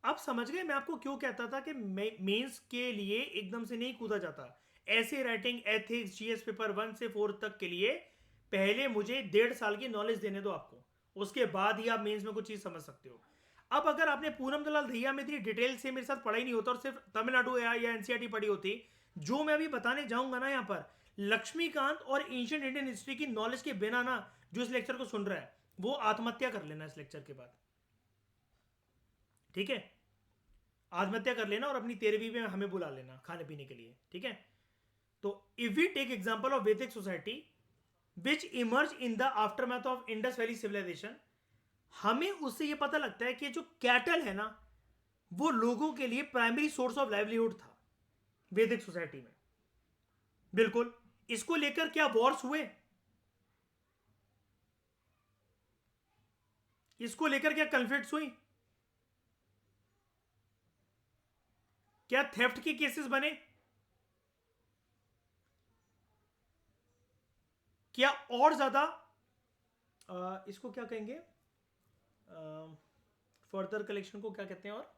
अब समझ गए मैं आपको क्यों कहता था कि मेंस के लिए एकदम से नहीं कूदा जाता। ऐसे राइटिंग, एथिक्स, जीएस पेपर 1 से 4 तक के लिए पहले मुझे 1.5 साल की नॉलेज देने दो आपको, उसके बाद ही आप मेंस में कुछ चीज समझ सकते हो। अब अगर आपने पूनम दलाल दहिया में इतनी डिटेल से मेरे साथ पढ़ा ही नहीं होता और सिर्फ तमिलनाडु या एनसीईआरटी पढ़ी होती, जो मैं अभी बताने जाऊंगा ना यहां पर, लक्ष्मीकांत और एंशिएंट इंडियन हिस्ट्री की नॉलेज के बिना ना, जो इस लेक्चर को सुन रहा है वो आत्महत्या कर लेना इस लेक्चर के बाद। ठीक है? आत्महत्या कर लेना और अपनी 13वीं में हमें बुला लेना खाने पीने के लिए। ठीक है? तो if we take example of Vedic society which emerge in the aftermath of Indus valley civilisation, हमें उससे यह पता लगता है कि जो कैटल है ना, वो लोगों के लिए प्राइमरी सोर्स ऑफ लाइवलीहुड था वैदिक सोसाइटी में। बिल्कुल। इसको लेकर क्या वॉर्स हुए? इसको लेकर क्या कॉन्फ्लिक्ट्स हुई? क्या थेफ्ट के केसेस बने? क्या और ज्यादा इसको क्या कहेंगे, फर्दर कलेक्शन को क्या कहते हैं, और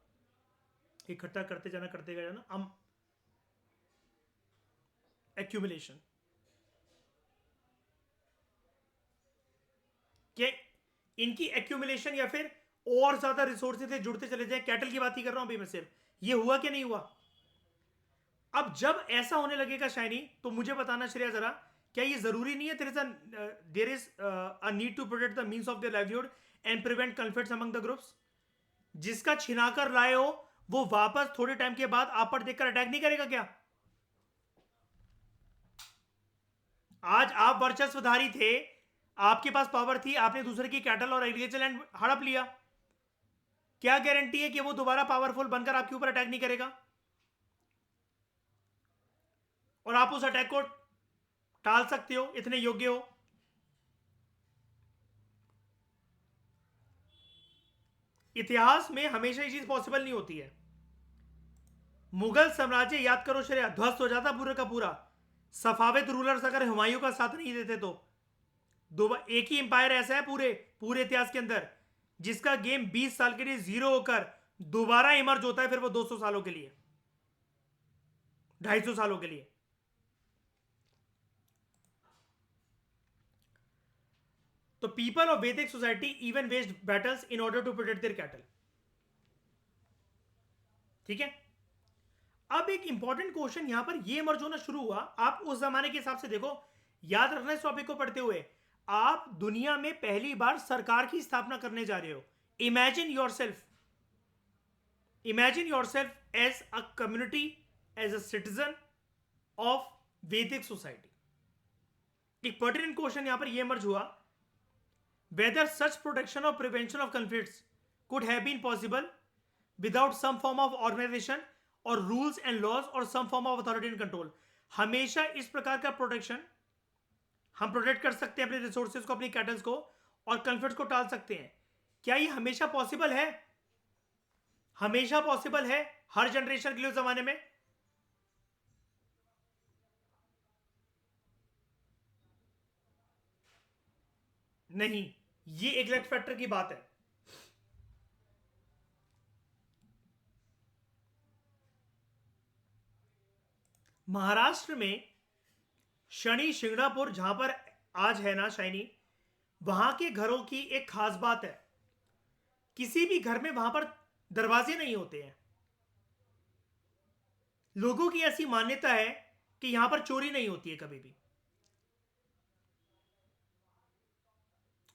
इकट्ठा करते जाना हम एक्यूमुलेशन। क्या इनकी एक्यूमुलेशन या फिर और ज्यादा रिसोर्सेज से जुड़ते चले जाए? कैटल की बात ही कर रहा हूं अभी मैं सिर्फ। ये हुआ कि नहीं हुआ? अब जब ऐसा होने लगेगा शाइनी, तो मुझे बताना श्रेया जरा, क्या ये जरूरी नहीं है there is a need to protect the means of their livelihood and prevent conflicts among the groups? जिसका छिनाकर लाए हो वो वापस थोड़े टाइम के बाद आप पर देखकर अटैक नहीं करेगा क्या? आज आप वर्चस्वधारी थे, आपके पास पावर थी, आपने दूसरे की कैटल और एग्रीकल्चर लैंड हड़प लिया, क्या गारंटी है कि वो दोबारा पावरफुल बनकर आपके ऊपर अटैक नहीं करेगा और आप उस अटैक को टाल सकते हो, इतने योग्य हो? इतिहास में हमेशा ये चीज पॉसिबल नहीं होती है। मुगल साम्राज्य याद करो श्रेया, ध्वस्त हो जाता पूरे का पूरा। सफाविद रूलर्स अगर हुमायूं का साथ नहीं देते तो। दो एक ही एम्पायर ऐसा है पूरे पूरे इतिहास के अंदर जिसका गेम 20 साल के लिए जीरो होकर दोबारा इमर्ज होता है, फिर वो 200 सालों के लिए, 250 सालों के लिए। तो people of Vedic society even waged battles in order to protect their cattle. ठीक है? अब एक इंपॉर्टेंट क्वेश्चन यहां पर यह इमर्ज होना शुरू हुआ। आप उस जमाने के हिसाब से देखो, याद रखना इस टॉपिक को पढ़ते हुए, आप दुनिया में पहली बार सरकार की स्थापना करने जा रहे हो। Imagine yourself as a community, as a citizen of Vedic society. एक पर्टिनेंट क्वेश्चन यहां पर यह इमर्ज हुआ, whether such protection or prevention of conflicts could have been possible without some form of organization or rules and laws or some form of authority and control। हमेशा इस प्रकार का protection हम protect कर सकते हैं अपने रिसोर्सेज को, अपनी कैटल्स को, और कन्फ्लिक्ट को टाल सकते हैं। क्या ये हमेशा पॉसिबल है? हमेशा पॉसिबल है हर जनरेशन के लिए उस जमाने में? नहीं, ये एक लेट फैक्टर की बात है। महाराष्ट्र में शनि शिंगणापुर, जहां पर आज है ना शाइनी, वहां के घरों की एक खास बात है, किसी भी घर में वहां पर दरवाजे नहीं होते हैं। लोगों की ऐसी मान्यता है कि यहां पर चोरी नहीं होती है कभी भी।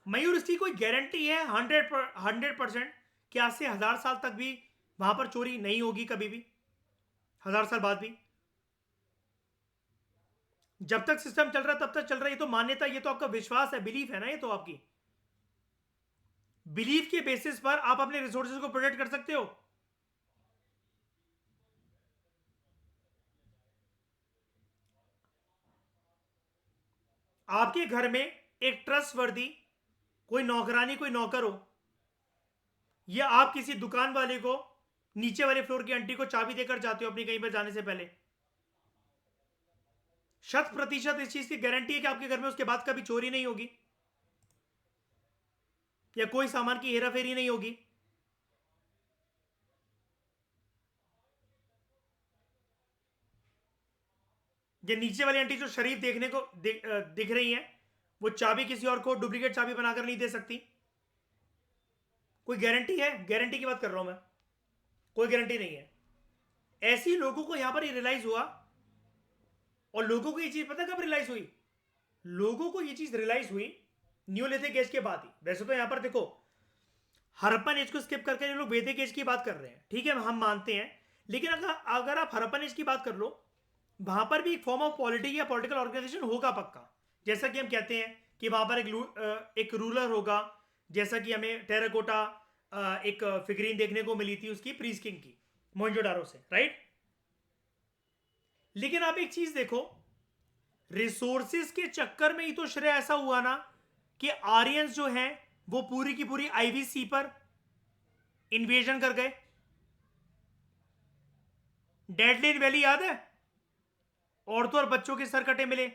मयूर, इसकी कोई गारंटी है 100% कि आज से 1000 साल तक भी वहां पर चोरी नहीं होगी कभी भी? 1000 साल बाद भी जब तक सिस्टम चल रहा है तब तक चल रहा है। ये तो मान्यता, ये तो आपका विश्वास है, बिलीफ है ना, ये तो आपकी बिलीफ के बेसिस पर आप अपने रिसोर्सेज को प्रोटेक्ट कर सकते हो। आपके घर में एक ट्रस्ट वर्दी कोई नौकरानी, कोई नौकर हो, या आप किसी दुकान वाले को, नीचे वाले फ्लोर की आंटी को चाबी देकर जाते हो अपनी कहीं पर जाने से पहले, 100% इस चीज की गारंटी है कि आपके घर में उसके बाद कभी चोरी नहीं होगी या कोई सामान की हेराफेरी नहीं होगी। ये नीचे वाली आंटी जो शरीफ देखने को दिख रही है, वो चाबी किसी और को डुप्लीकेट चाबी बनाकर नहीं दे सकती। कोई गारंटी है? गारंटी की बात कर रहा हूं मैं, कोई गारंटी नहीं है। ऐसी लोगों को यहां पर ये रियलाइज हुआ, और लोगों को ये चीज पता कब रियलाइज हुई? लोगों को ये चीज रियलाइज हुई न्यूलिथिक एज के बाद ही। वैसे तो यहां पर देखो, हरप्पन एज को स्किप करके ये लोग वैदिक एज की बात कर रहे हैं, ठीक है, हम मानते हैं। लेकिन अगर अगर आप हरप्पन एज की बात कर लो, वहां पर भी एक फॉर्म ऑफ पॉलिटी या पॉलिटिकल ऑर्गेनाइजेशन होगा पक्का। जैसा कि हम कहते हैं कि वहां पर एक रूलर होगा, जैसा कि हमें टेराकोटा एक फिगरीन देखने को मिली थी उसकी प्रीस किंग की, मोहनजोदारो से, राइट। लेकिन आप एक चीज देखो, रिसोर्सेज के चक्कर में ही तो श्रेय ऐसा हुआ ना कि आर्यंस जो हैं वो पूरी की पूरी आईवीसी पर इन्वेजन कर गए। डेडलिन वैली याद है? औरतों और बच्चों के सर कटे मिले।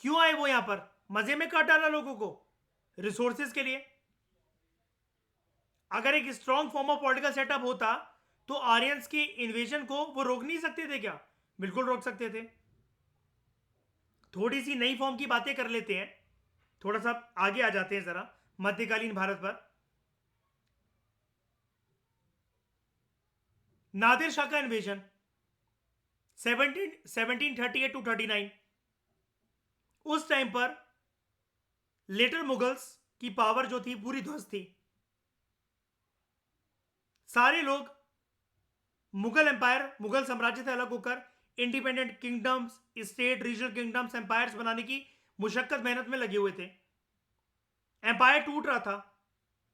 क्यों आए वो यहां पर? मजे में काट डाला लोगों को रिसोर्सेज के लिए। अगर एक strong form of political setup होता तो आर्यंस की इन्वेजन को वो रोक नहीं सकते थे क्या? बिल्कुल रोक सकते थे। थोड़ी सी नई फॉर्म की बातें कर लेते हैं, थोड़ा सा आगे आ जाते हैं जरा मध्यकालीन भारत पर। नादिर शाह का इन्वेजन 1738 टू 39, उस टाइम पर लेटर मुगल्स की पावर जो थी पूरी ध्वस्त थी। सारे लोग मुगल एम्पायर, मुगल साम्राज्य से अलग होकर independent kingdoms, state, regional kingdoms, empires बनाने की मुशक्कत मेहनत में लगे हुए थे। एम्पायर टूट रहा था,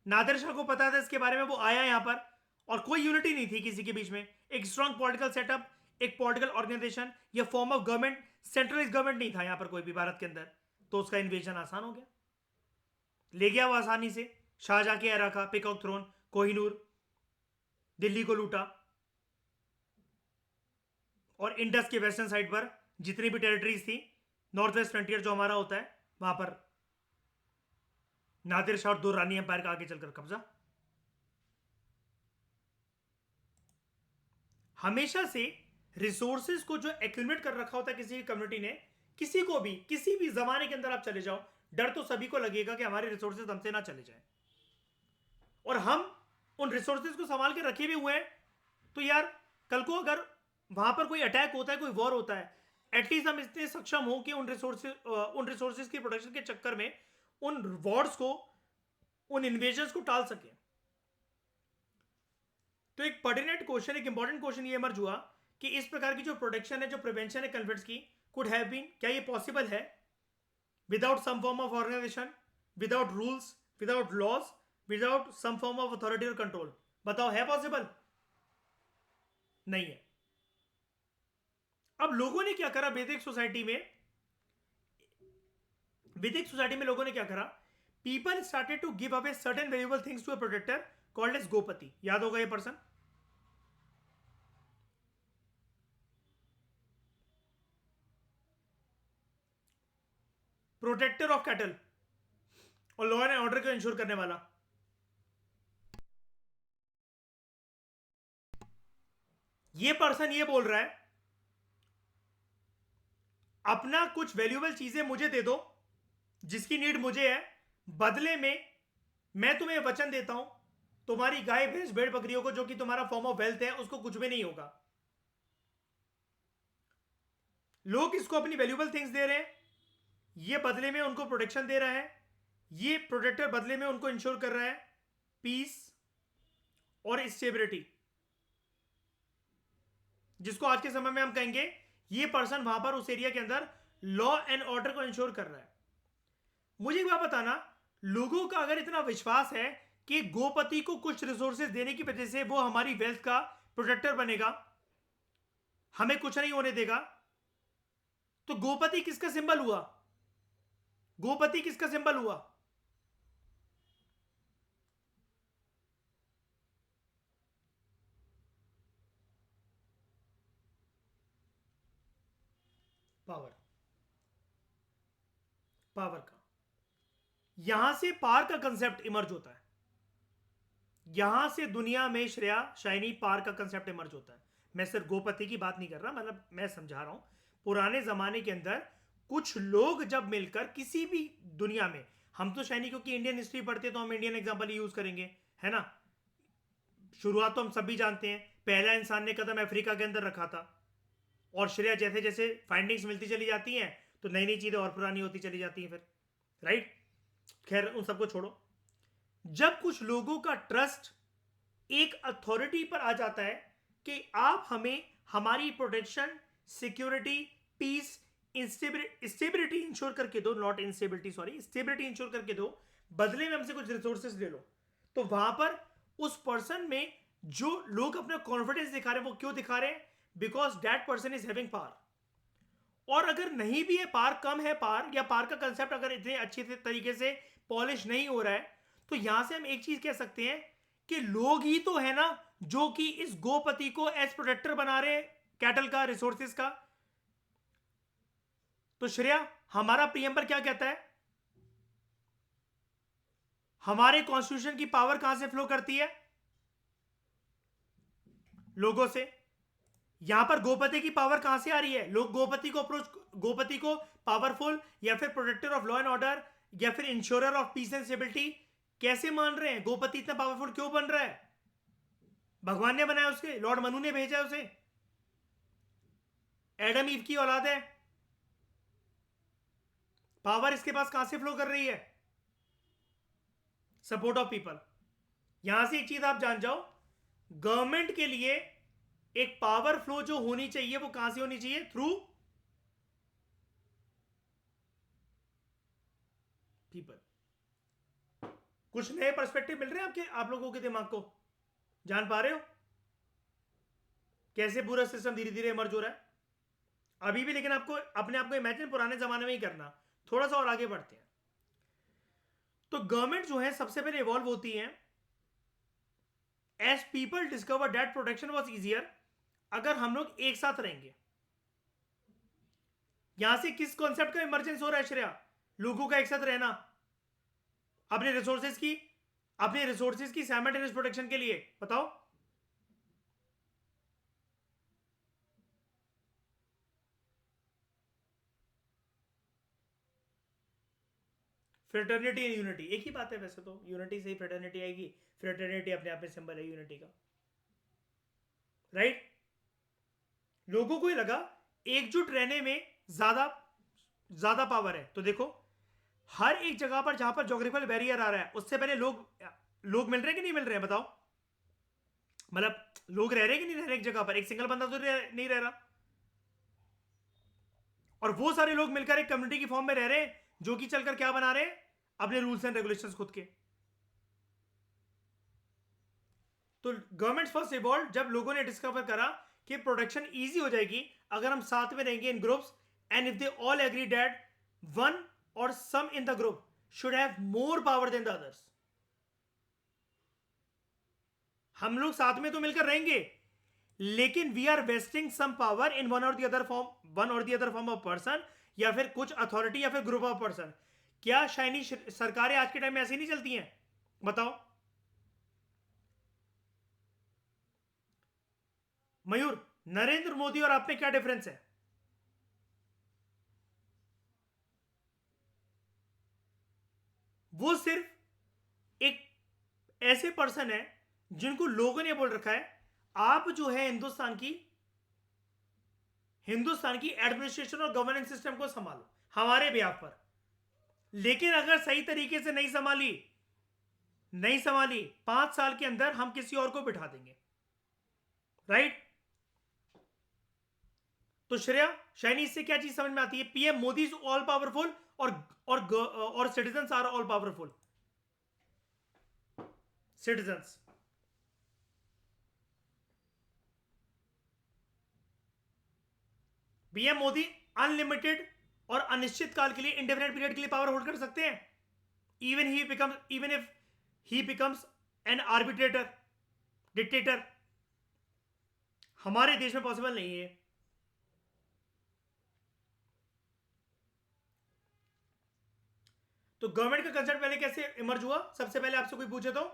नादिर शाह को पता था इसके बारे में, वो आया यहां पर, और कोई यूनिटी नहीं थी किसी के बीच में। एक स्ट्रॉन्ग पॉलिटिकल सेटअप, एक पॉलिटिकल ऑर्गेनाइजेशन या form of government, centralise government नहीं था यहां पर कोई भी भारत के अंदर। तो उसका इन्वेजन आसान हो गया, ले गया वो आसानी से। शाहजहां के एरा का पिकॉक थ्रोन, कोहिनूर, दिल्ली को लूटा, और इंडस के वेस्टर्न साइड पर जितनी भी टेरिटरीज थी, नॉर्थ वेस्ट फ्रंटियर जो हमारा होता है, वहां पर नादिर शाह और दुर्रानी एम्पायर का आगे चलकर कब्जा। हमेशा से रिसोर्सेज को जो एक्यूमुलेट कर रखा होता है किसी कम्युनिटी ने, किसी को भी किसी भी जमाने के अंदर आप चले जाओ, डर तो सभी को लगेगा कि हमारे रिसोर्सेज हमसे ना चले जाए, और हम उन रिसोर्सेज को संभाल के रखे भी हुए हैं। तो यार, कल को अगर वहां पर कोई अटैक होता है, कोई वॉर होता है, एटलीस्ट हम इतने सक्षम हो कि उन रिसोर्सेज की प्रोटेक्शन के चक्कर में उन वॉर्स को, उन इन्वेजन्स को टाल सके। तो एक पर्टिनेंट क्वेश्चन, एक इंपॉर्टेंट क्वेश्चन ये इमर्ज हुआ कि इस प्रकार की जो प्रोटेक्शन है, जो प्रिवेंशन है कन्फ्लिक्ट्स की, कुड हैव बीन, क्या ये पॉसिबल है without some form of organisation, without rules, without laws, without some form of authority और कंट्रोल? बताओ, है पॉसिबल? नहीं है। अब लोगों ने क्या करा वैदिक सोसाइटी में, लोगों ने क्या करा, people started to give away certain valuable things to a protector called as Gopati. याद होगा ये पर्सन, प्रोटेक्टर ऑफ कैटल और लॉ एंड ऑर्डर को इंश्योर करने वाला। ये पर्सन ये बोल रहा है अपना कुछ वैल्यूएबल चीजें मुझे दे दो जिसकी नीड मुझे है, बदले में मैं तुम्हें वचन देता हूं तुम्हारी गाय भैंस भेड़ बकरियों को, जो कि तुम्हारा फॉर्म ऑफ वेल्थ है, उसको कुछ भी नहीं होगा। लोग इसको अपनी वैल्यूएबल थिंग्स दे रहे हैं, ये बदले में उनको प्रोटेक्शन दे रहा है, ये प्रोटेक्टर बदले में उनको इंश्योर कर रहा है पीस और स्टेबिलिटी, जिसको आज के समय में हम कहेंगे ये पर्सन वहां पर उस एरिया के अंदर लॉ एंड ऑर्डर को इंश्योर कर रहा है। मुझे एक बात बताना, लोगों का अगर इतना विश्वास है कि गोपति को कुछ रिसोर्सेज देने की वजह से वो हमारी वेल्थ का प्रोटेक्टर बनेगा, हमें कुछ नहीं होने देगा, तो गोपति किसका सिंबल हुआ? गोपति किसका सिंबल हुआ? पावर, पावर का। यहां से पार का कंसेप्ट इमर्ज होता है, यहां से दुनिया में श्रेया शाइनी पार का कंसेप्ट इमर्ज होता है। मैं सिर्फ गोपति की बात नहीं कर रहा, मतलब मैं समझा रहा हूं पुराने जमाने के अंदर कुछ लोग जब मिलकर किसी भी दुनिया में, हम तो शाइनी क्योंकि इंडियन हिस्ट्री पढ़ते हैं तो हम इंडियन एग्जांपल ही यूज करेंगे, है ना। शुरुआत तो हम सभी जानते हैं, पहला इंसान ने कदम अफ्रीका के अंदर रखा था, और श्रेया जैसे जैसे फाइंडिंग्स मिलती चली जाती हैं तो नई नई चीजें और पुरानी होती चली जाती हैं फिर, राइट। खैर उन सबको छोड़ो, जब कुछ लोगों का ट्रस्ट एक अथॉरिटी पर आ जाता है कि आप हमें हमारी protection, security, peace, stability ensure करके दो, not instability, sorry, stability ensure करके दो, बदले में हमसे कुछ रिसोर्सेज ले लो, तो वहां पर उस पर्सन में जो लोग अपना कॉन्फिडेंस दिखा रहे हैं वो क्यों दिखा रहे हैं? Because that person is having power. और अगर नहीं भी है पार, कम है पार, या पार का कंसेप्ट अगर इतने अच्छे तरीके से पॉलिश नहीं हो रहा है, तो यहां से हम एक चीज कह सकते हैं कि लोग ही तो है ना जो कि इस गोपति को एज प्रोटेक्टर बना रहे हैं कैटल का, रिसोर्सेज का। तो श्रेया, हमारा प्रीएम्बल क्या कहता है? हमारे कॉन्स्टिट्यूशन की पावर कहां से फ्लो करती है? लोगों से। यहां पर गोपति की पावर कहां से आ रही है? लोग गोपति को पावरफुल या फिर protector of law and order या फिर ensurer of peace and stability कैसे मान रहे हैं? गोपति इतना पावरफुल क्यों बन रहा है? भगवान ने बनाया उसके, लॉर्ड मनु ने भेजा उसे, एडम ईव की औलाद है, पावर इसके पास कहां से फ्लो कर रही है? Support of people. यहां से एक चीज आप जान जाओ, गवर्नमेंट के लिए एक पावर फ्लो जो होनी चाहिए वो कहां से होनी चाहिए? Through people. कुछ नए पर्सपेक्टिव मिल रहे हैं आप लोगों के दिमाग को? जान पा रहे हो कैसे पूरा सिस्टम धीरे धीरे इमर्ज हो रहा है अभी भी? लेकिन आपको अपने आप को इमेजिन पुराने जमाने में ही करना। थोड़ा सा और आगे बढ़ते हैं। तो गवर्नमेंट जो है सबसे पहले इवॉल्व होती है as people discover that protection was easier, अगर हम लोग एक साथ रहेंगे। यहां से किस कॉन्सेप्ट का इमरजेंस हो रहा है श्रेया? लोगों का एक साथ रहना, अपने रिसोर्सेज की साइमल्टेनियस प्रोटेक्शन के लिए। बताओ। फ्रेटर्निटी एंड यूनिटी एक ही बात है वैसे तो, यूनिटी से ही फ्रेटर्निटी आएगी, फ्रेटर्निटी अपने आप में सिंबल है यूनिटी का, राइट। लोगों को ही लगा एकजुट रहने में ज्यादा ज्यादा पावर है। तो देखो, हर एक जगह पर जहां पर ज्योग्राफिकल बैरियर आ रहा है उससे पहले लोग मिल रहे हैं कि नहीं मिल रहे हैं? बताओ। मतलब लोग रह रहे हैं कि नहीं रह रहे? एक जगह पर एक सिंगल बंदा तो नहीं रह रहा, और वो सारे लोग मिलकर एक कम्युनिटी की फॉर्म में रह रहे हैं जो कि चलकर क्या बना रहे हैं? अपने रूल्स एंड रेगुलेशंस खुद के। तो गवर्नमेंट फर्स्ट इवॉल्व जब लोगों ने डिस्कवर करा कि प्रोडक्शन इजी हो जाएगी अगर हम साथ में रहेंगे in groups, and if they all agree that one और some in the group should have more power than the others. हम लोग साथ में तो मिलकर रहेंगे, लेकिन we are wasting some power in one और द अदर फॉर्म, वन और the other form of person, या फिर कुछ अथॉरिटी या फिर ग्रुप ऑफ पर्सन। क्या शाइनी सरकारें आज के टाइम में ऐसी नहीं चलती हैं? बताओ मयूर, नरेंद्र मोदी और आप में क्या डिफरेंस है? वो सिर्फ एक ऐसे पर्सन है जिनको लोगों ने बोल रखा है आप जो है हिंदुस्तान की एडमिनिस्ट्रेशन और गवर्नेंस सिस्टम को संभालो हमारे बिहाफ पर। लेकिन अगर सही तरीके से नहीं संभाली 5 साल के अंदर हम किसी और को बिठा देंगे, राइट? तो श्रेया शाइनी, इससे क्या चीज समझ में आती है? PM Modi is all powerful और citizens are all powerful. Citizens, PM Modi unlimited और अनिश्चित काल के लिए, इंडेफिनेट पीरियड के लिए पावर होल्ड कर सकते हैं, even if he becomes N arbitrator, dictator. हमारे देश में पॉसिबल नहीं है। तो गवर्नमेंट का कंसेप्ट पहले कैसे इमर्ज हुआ? सबसे पहले आपसे कोई पूछे तो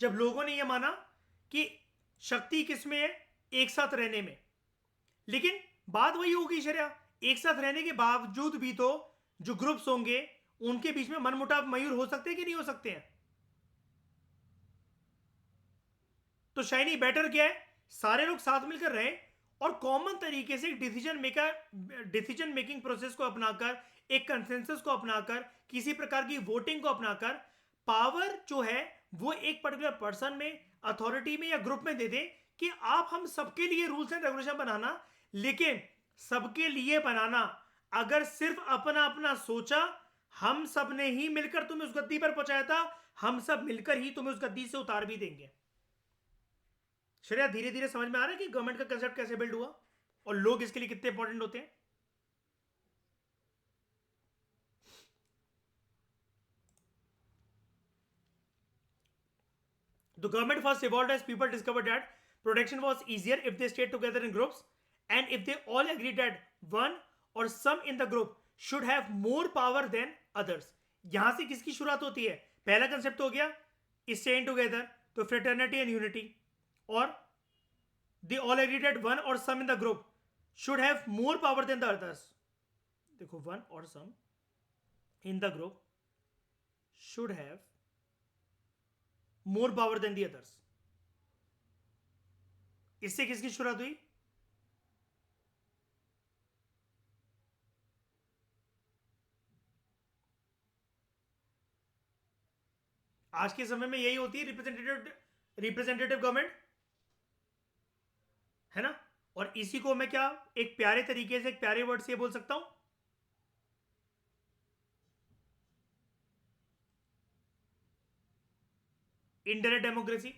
जब लोगों ने यह माना कि शक्ति किसमें है? एक साथ रहने में। लेकिन बात वही होगी शर्या, एक साथ रहने के बावजूद भी तो जो ग्रुप्स होंगे उनके बीच में मनमुटाव मयूर हो सकते हैं कि नहीं हो सकते हैं? तो शाइनी बेटर क्या है? सारे लोग साथ मिलकर रहें और कॉमन तरीके से डिसीजन मेकिंग प्रोसेस को अपनाकर, एक कंसेंसस को अपनाकर, किसी प्रकार की वोटिंग को अपनाकर पावर जो है वो एक पर्टिकुलर पर्सन में, अथॉरिटी में या ग्रुप में दे दें कि आप हम सबके लिए रूल्स एंड रेगुलेशन बनाना। लेकिन सबके लिए बनाना, अगर सिर्फ अपना अपना सोचा, हम सब ने ही मिलकर तुम्हें उस गद्दी पर पहुंचाया था, हम सब मिलकर ही तुम्हें उस गद्दी से उतार भी देंगे। श्रेया, धीरे धीरे समझ में आ रहा है कि गवर्नमेंट का कंसेप्ट कैसे बिल्ड हुआ और लोग इसके लिए कितने इंपॉर्टेंट होते हैं? The government first evolved as people discovered that protection was easier if they stayed together in groups, and if they all agreed that one or some in the group should have more power than others. यहां से किसकी शुरुआत होती है? पहला concept हो गया staying together, तो fraternity and unity, और they all agreed that one or some in the group should have more power than the others. देखो, one or some in the group should have more power than the others. इससे किसकी शुरुआत हुई? आज के समय में यही होती है रिप्रेजेंटेटिव गवर्नमेंट, है ना? और इसी को मैं क्या एक प्यारे तरीके से, एक प्यारे वर्ड से बोल सकता हूं, इनडायरेक्ट डेमोक्रेसी।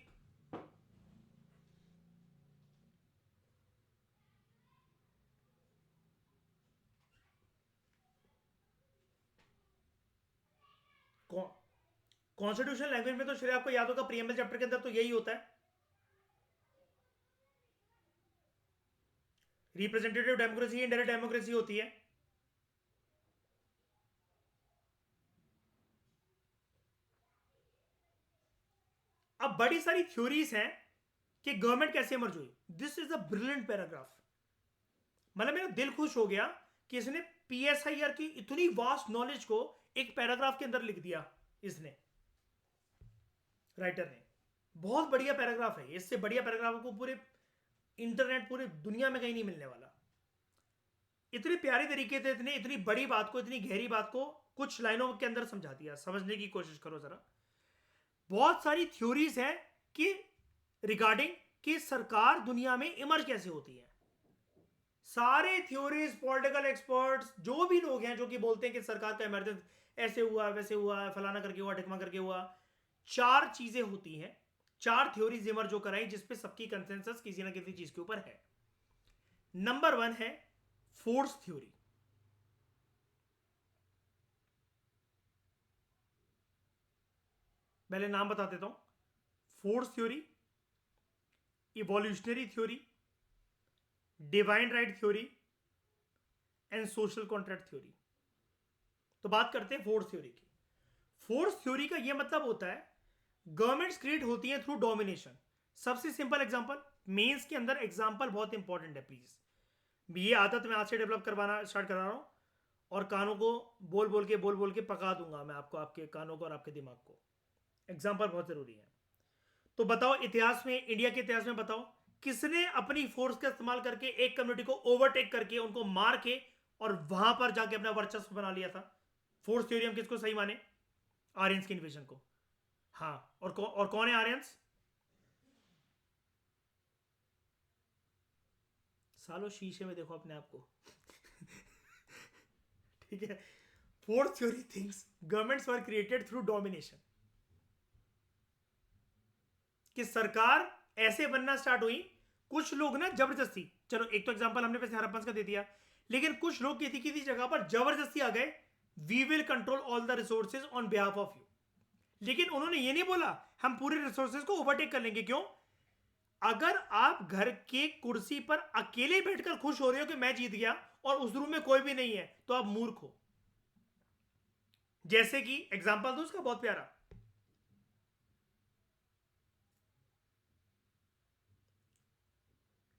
कॉन्स्टिट्यूशन लैंग्वेज में तो श्रेय आपको याद होगा, प्रीएम्बल चैप्टर के अंदर तो यही होता है, रिप्रेजेंटेटिव डेमोक्रेसी, इनडायरेक्ट डेमोक्रेसी होती है। अब बड़ी सारी थ्योरीज हैं कि गवर्नमेंट कैसे इमर्ज हुई। This is a brilliant paragraph. मतलब मेरा दिल खुश हो गया कि इसने पीएसआईआर की इतनी वास्ट नॉलेज को एक पैराग्राफ के अंदर लिख दिया इसने, राइटर ने। बहुत बढ़िया पैराग्राफ है, इससे बढ़िया पैराग्राफ को पूरे इंटरनेट, पूरे दुनिया में कहीं नहीं मिलने वाला। इतने प्यारे तरीके से इतनी बड़ी बात को, इतनी गहरी बात को कुछ लाइनों के अंदर समझा दिया। समझने की कोशिश करो जरा। बहुत सारी थ्योरीज हैं कि रिगार्डिंग कि सरकार दुनिया में इमर्ज कैसे होती है। सारे थ्योरीज, पॉलिटिकल एक्सपर्ट्स, जो भी लोग हैं जो कि बोलते हैं कि सरकार का इमरजेंस ऐसे हुआ, वैसे हुआ, फलाना करके हुआ, ढिकमा करके हुआ। 4 चीजें होती हैं, 4 थ्योरीज इमर्ज होकर आई जिसपे सबकी कंसेंसस किसी ना किसी चीज के ऊपर है। नंबर 1 है फोर्स थ्योरी। पहले नाम बता देता हूं। Force theory, evolutionary theory, divine right theory and social contract theory. तो बात करते हैं फोर्स थ्योरी की। फोर्स थ्योरी का यह मतलब होता है गवर्नमेंट्स क्रिएट होती हैं थ्रू डोमिनेशन। सबसे सिंपल एग्जांपल, मेंस के अंदर एग्जांपल बहुत इंपॉर्टेंट है प्लीज। ये आदत मैं आज से डेवलप करवाना स्टार्ट करा रहा हूं, और कानों को बोल बोल के पका दूंगा मैं आपको, आपके कानों को और आपके दिमाग को। एग्जाम्पल बहुत जरूरी है। तो बताओ, इतिहास में, इंडिया के इतिहास में बताओ, किसने अपनी फोर्स का इस्तेमाल करके एक कम्युनिटी को ओवरटेक करके उनको मार के और वहां पर जाके अपना वर्चस्व बना लिया था? फोर्स थ्योरी हम किसको सही माने? आर्यंस की इन्वेजन को। हाँ, और कौन है आर्यंस? सालों शीशे में देखो अपने आप को। ठीक है। फोर्स थ्योरी थिंक्स गवर्नमेंट्स वर क्रिएटेड थ्रू डोमिनेशन। कि सरकार ऐसे बनना स्टार्ट हुई, कुछ लोग ना जबरदस्ती, चलो एक तो एग्जांपल हमने वैसे हरप्पन का दे दिया, लेकिन कुछ लोग किसी किसी जगह पर जबरदस्ती आ गए, we will control all the resources on behalf of you. लेकिन उन्होंने ये नहीं बोला हम पूरे रिसोर्सेज को ओवरटेक कर लेंगे। क्यों? अगर आप घर के कुर्सी पर अकेले बैठकर खुश हो रहे हो कि मैं जीत गया और उस रूम में कोई भी नहीं है, तो आप मूर्ख हो। जैसे कि एग्जांपल दो उसका बहुत प्यारा।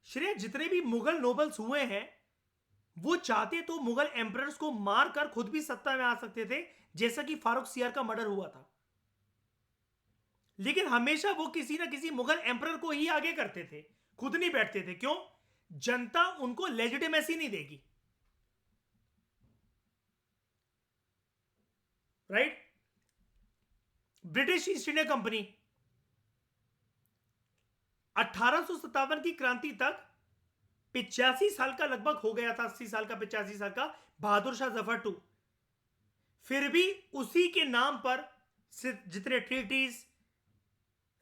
श्रेय, जितने भी मुगल नोबल्स हुए हैं वो चाहते तो मुगल एम्परर्स को मारकर खुद भी सत्ता में आ सकते थे, जैसा कि फारूक सियार का मर्डर हुआ था। लेकिन हमेशा वो किसी ना किसी मुगल एम्परर को ही आगे करते थे, खुद नहीं बैठते थे। क्यों? जनता उनको लेजिटिमेसी नहीं देगी। Right? British east India company 1857 की क्रांति तक 85 साल का लगभग हो गया था, 80 साल का, 85 साल का, बहादुर शाह जफर टू। फिर भी उसी के नाम पर जितने ट्रीटीज,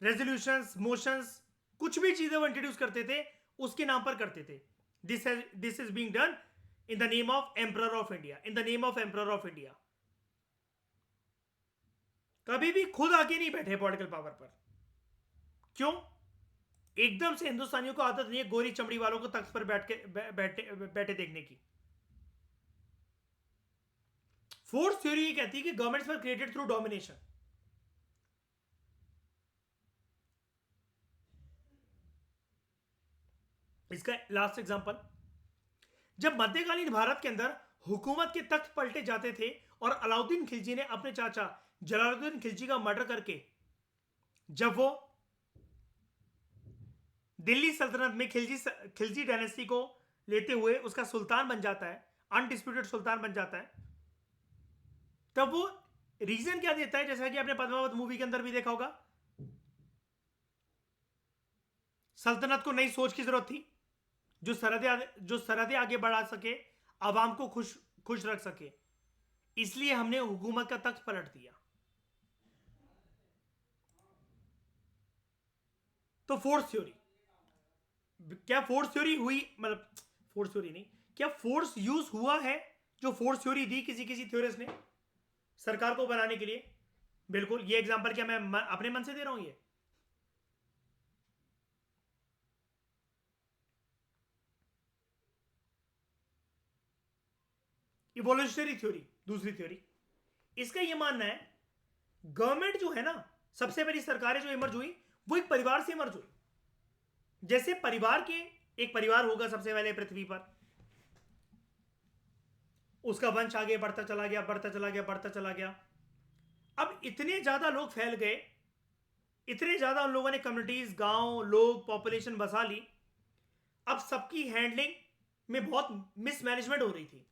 रेजोल्यूशंस, मोशंस, कुछ भी चीजें वो इंट्रोड्यूस करते थे उसके नाम पर करते थे। This is being done in the name of emperor of India, in the name of emperor of India. कभी भी खुद आके नहीं बैठे पॉलिटिकल पावर पर। क्यों? एकदम से हिंदुस्तानियों को आदत नहीं है गोरी चमड़ी वालों को तख्त पर बैठे देखने की। फोर्स थ्योरी ये कहती है कि गवर्नमेंट्स वर क्रिएटेड थ्रू डोमिनेशन। इसका लास्ट एग्जांपल, जब मध्यकालीन भारत के अंदर हुकूमत के तख्त पलटे जाते थे और अलाउद्दीन खिलजी ने अपने चाचा जलालुद्दीन खिलजी का मर्डर करके, जब वो दिल्ली सल्तनत में खिलजी डायनेस्टी को लेते हुए उसका सुल्तान बन जाता है, अनडिस्प्यूटेड सुल्तान बन जाता है, तब वो रीजन क्या देता है? जैसा कि आपने पद्मावत मूवी के अंदर भी देखा होगा, सल्तनत को नई सोच की जरूरत थी, जो सरहदें आगे बढ़ा सके, आवाम को खुश खुश रख सके, इसलिए हमने हुकूमत का तख्त पलट दिया। तो फोर्स थ्योरी, क्या फोर्स थ्योरी हुई, मतलब फोर्स थ्योरी नहीं, क्या फोर्स यूज हुआ है? जो फोर्स थ्योरी दी किसी किसी थ्योरिस्ट ने सरकार को बनाने के लिए? बिल्कुल। ये एग्जांपल क्या मैं अपने मन से दे रहा हूं? ये इवोल्यूशनरी थ्योरी, दूसरी थ्योरी, इसका यह मानना है गवर्नमेंट जो है ना, सबसे पहली सरकारें जो इमर्ज हुई वो एक परिवार से इमर्ज हुई। जैसे परिवार के, एक परिवार होगा सबसे पहले पृथ्वी पर, उसका वंश आगे बढ़ता चला गया, बढ़ता चला गया, बढ़ता चला गया। अब इतने ज्यादा लोग फैल गए, इतने ज्यादा उन लोगों ने कम्युनिटीज, गांव, लोग, पॉपुलेशन बसा ली। अब सबकी हैंडलिंग में बहुत मिसमैनेजमेंट हो रही थी।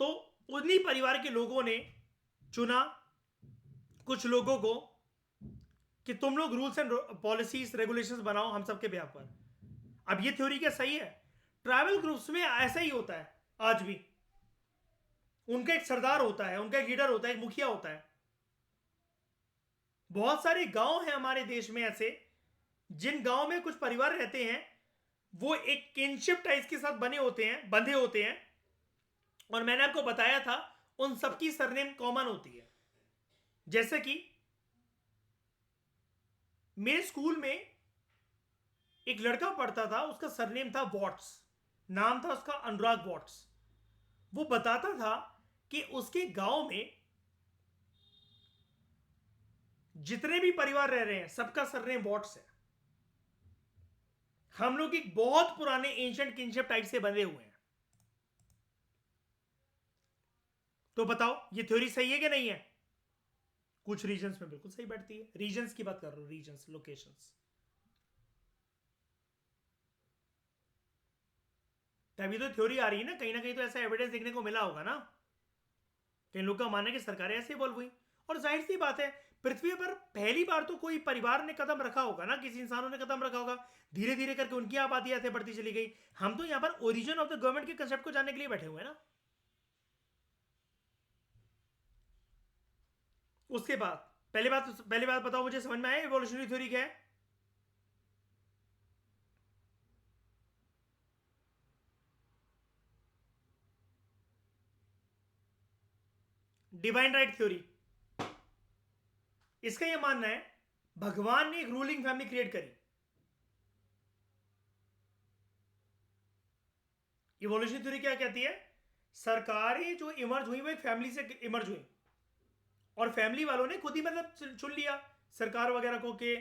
तो उन्हीं परिवार के लोगों ने चुना कुछ लोगों को कि तुम लोग रूल्स एंड पॉलिसीज, रेगुलेशंस बनाओ हम सबके बेहाफ पर। अब ये थ्योरी क्या सही है? ट्राइबल ग्रुप्स में ऐसा ही होता है आज भी। उनका एक सरदार होता है, उनका एक लीडर होता है, एक मुखिया होता है। बहुत सारे गांव हैं हमारे देश में ऐसे, जिन गांव में कुछ परिवार रहते हैं, वो एक किनशिप टाइज के साथ बंधे होते हैं। और मैंने आपको बताया था उन सबकी सरनेम कॉमन होती है। जैसे कि मेरे स्कूल में एक लड़का पढ़ता था, उसका सरनेम था वॉट्स, नाम था उसका अनुराग वॉट्स। वो बताता था कि उसके गांव में जितने भी परिवार रह रहे हैं सबका सरनेम वॉट्स है। हम लोग एक बहुत पुराने एंशिएंट किनशिप टाइप से बंधे हुए हैं। तो बताओ ये थ्योरी सही है कि नहीं है? कुछ रीजन्स में बिल्कुल सही बैठती है। रीजन्स की बात कर रहा हूं, रीजन्स, लोकेशंस। तभी तो थ्योरी आ रही है ना, कहीं तो ऐसा एविडेंस देखने को मिला होगा ना। कई लोग का मानना है कि सरकारें ऐसे इवॉल्व हुई। और जाहिर सी बात है, पृथ्वी पर पहली बार तो कोई परिवार ने कदम रखा होगा ना, किसी इंसानों ने कदम रखा होगा। धीरे धीरे करके उनकी आबादी ऐसे बढ़ती चली गई। हम तो यहां पर ओरिजिन ऑफ द गवर्नमेंट के कंसेप्ट को जानने के लिए बैठे हुए हैं ना। उसके बाद पहली बात बताओ मुझे, समझ में आया इवोल्यूशनरी थ्योरी क्या है? Divine right theory. इसका यह मानना है भगवान ने एक रूलिंग फैमिली क्रिएट करी। इवोल्यूशन थ्योरी क्या कहती है? सरकारें जो इमर्ज हुई वो एक फैमिली से इमर्ज हुई, और फैमिली वालों ने खुद ही मतलब चुन लिया सरकार वगैरह को, कि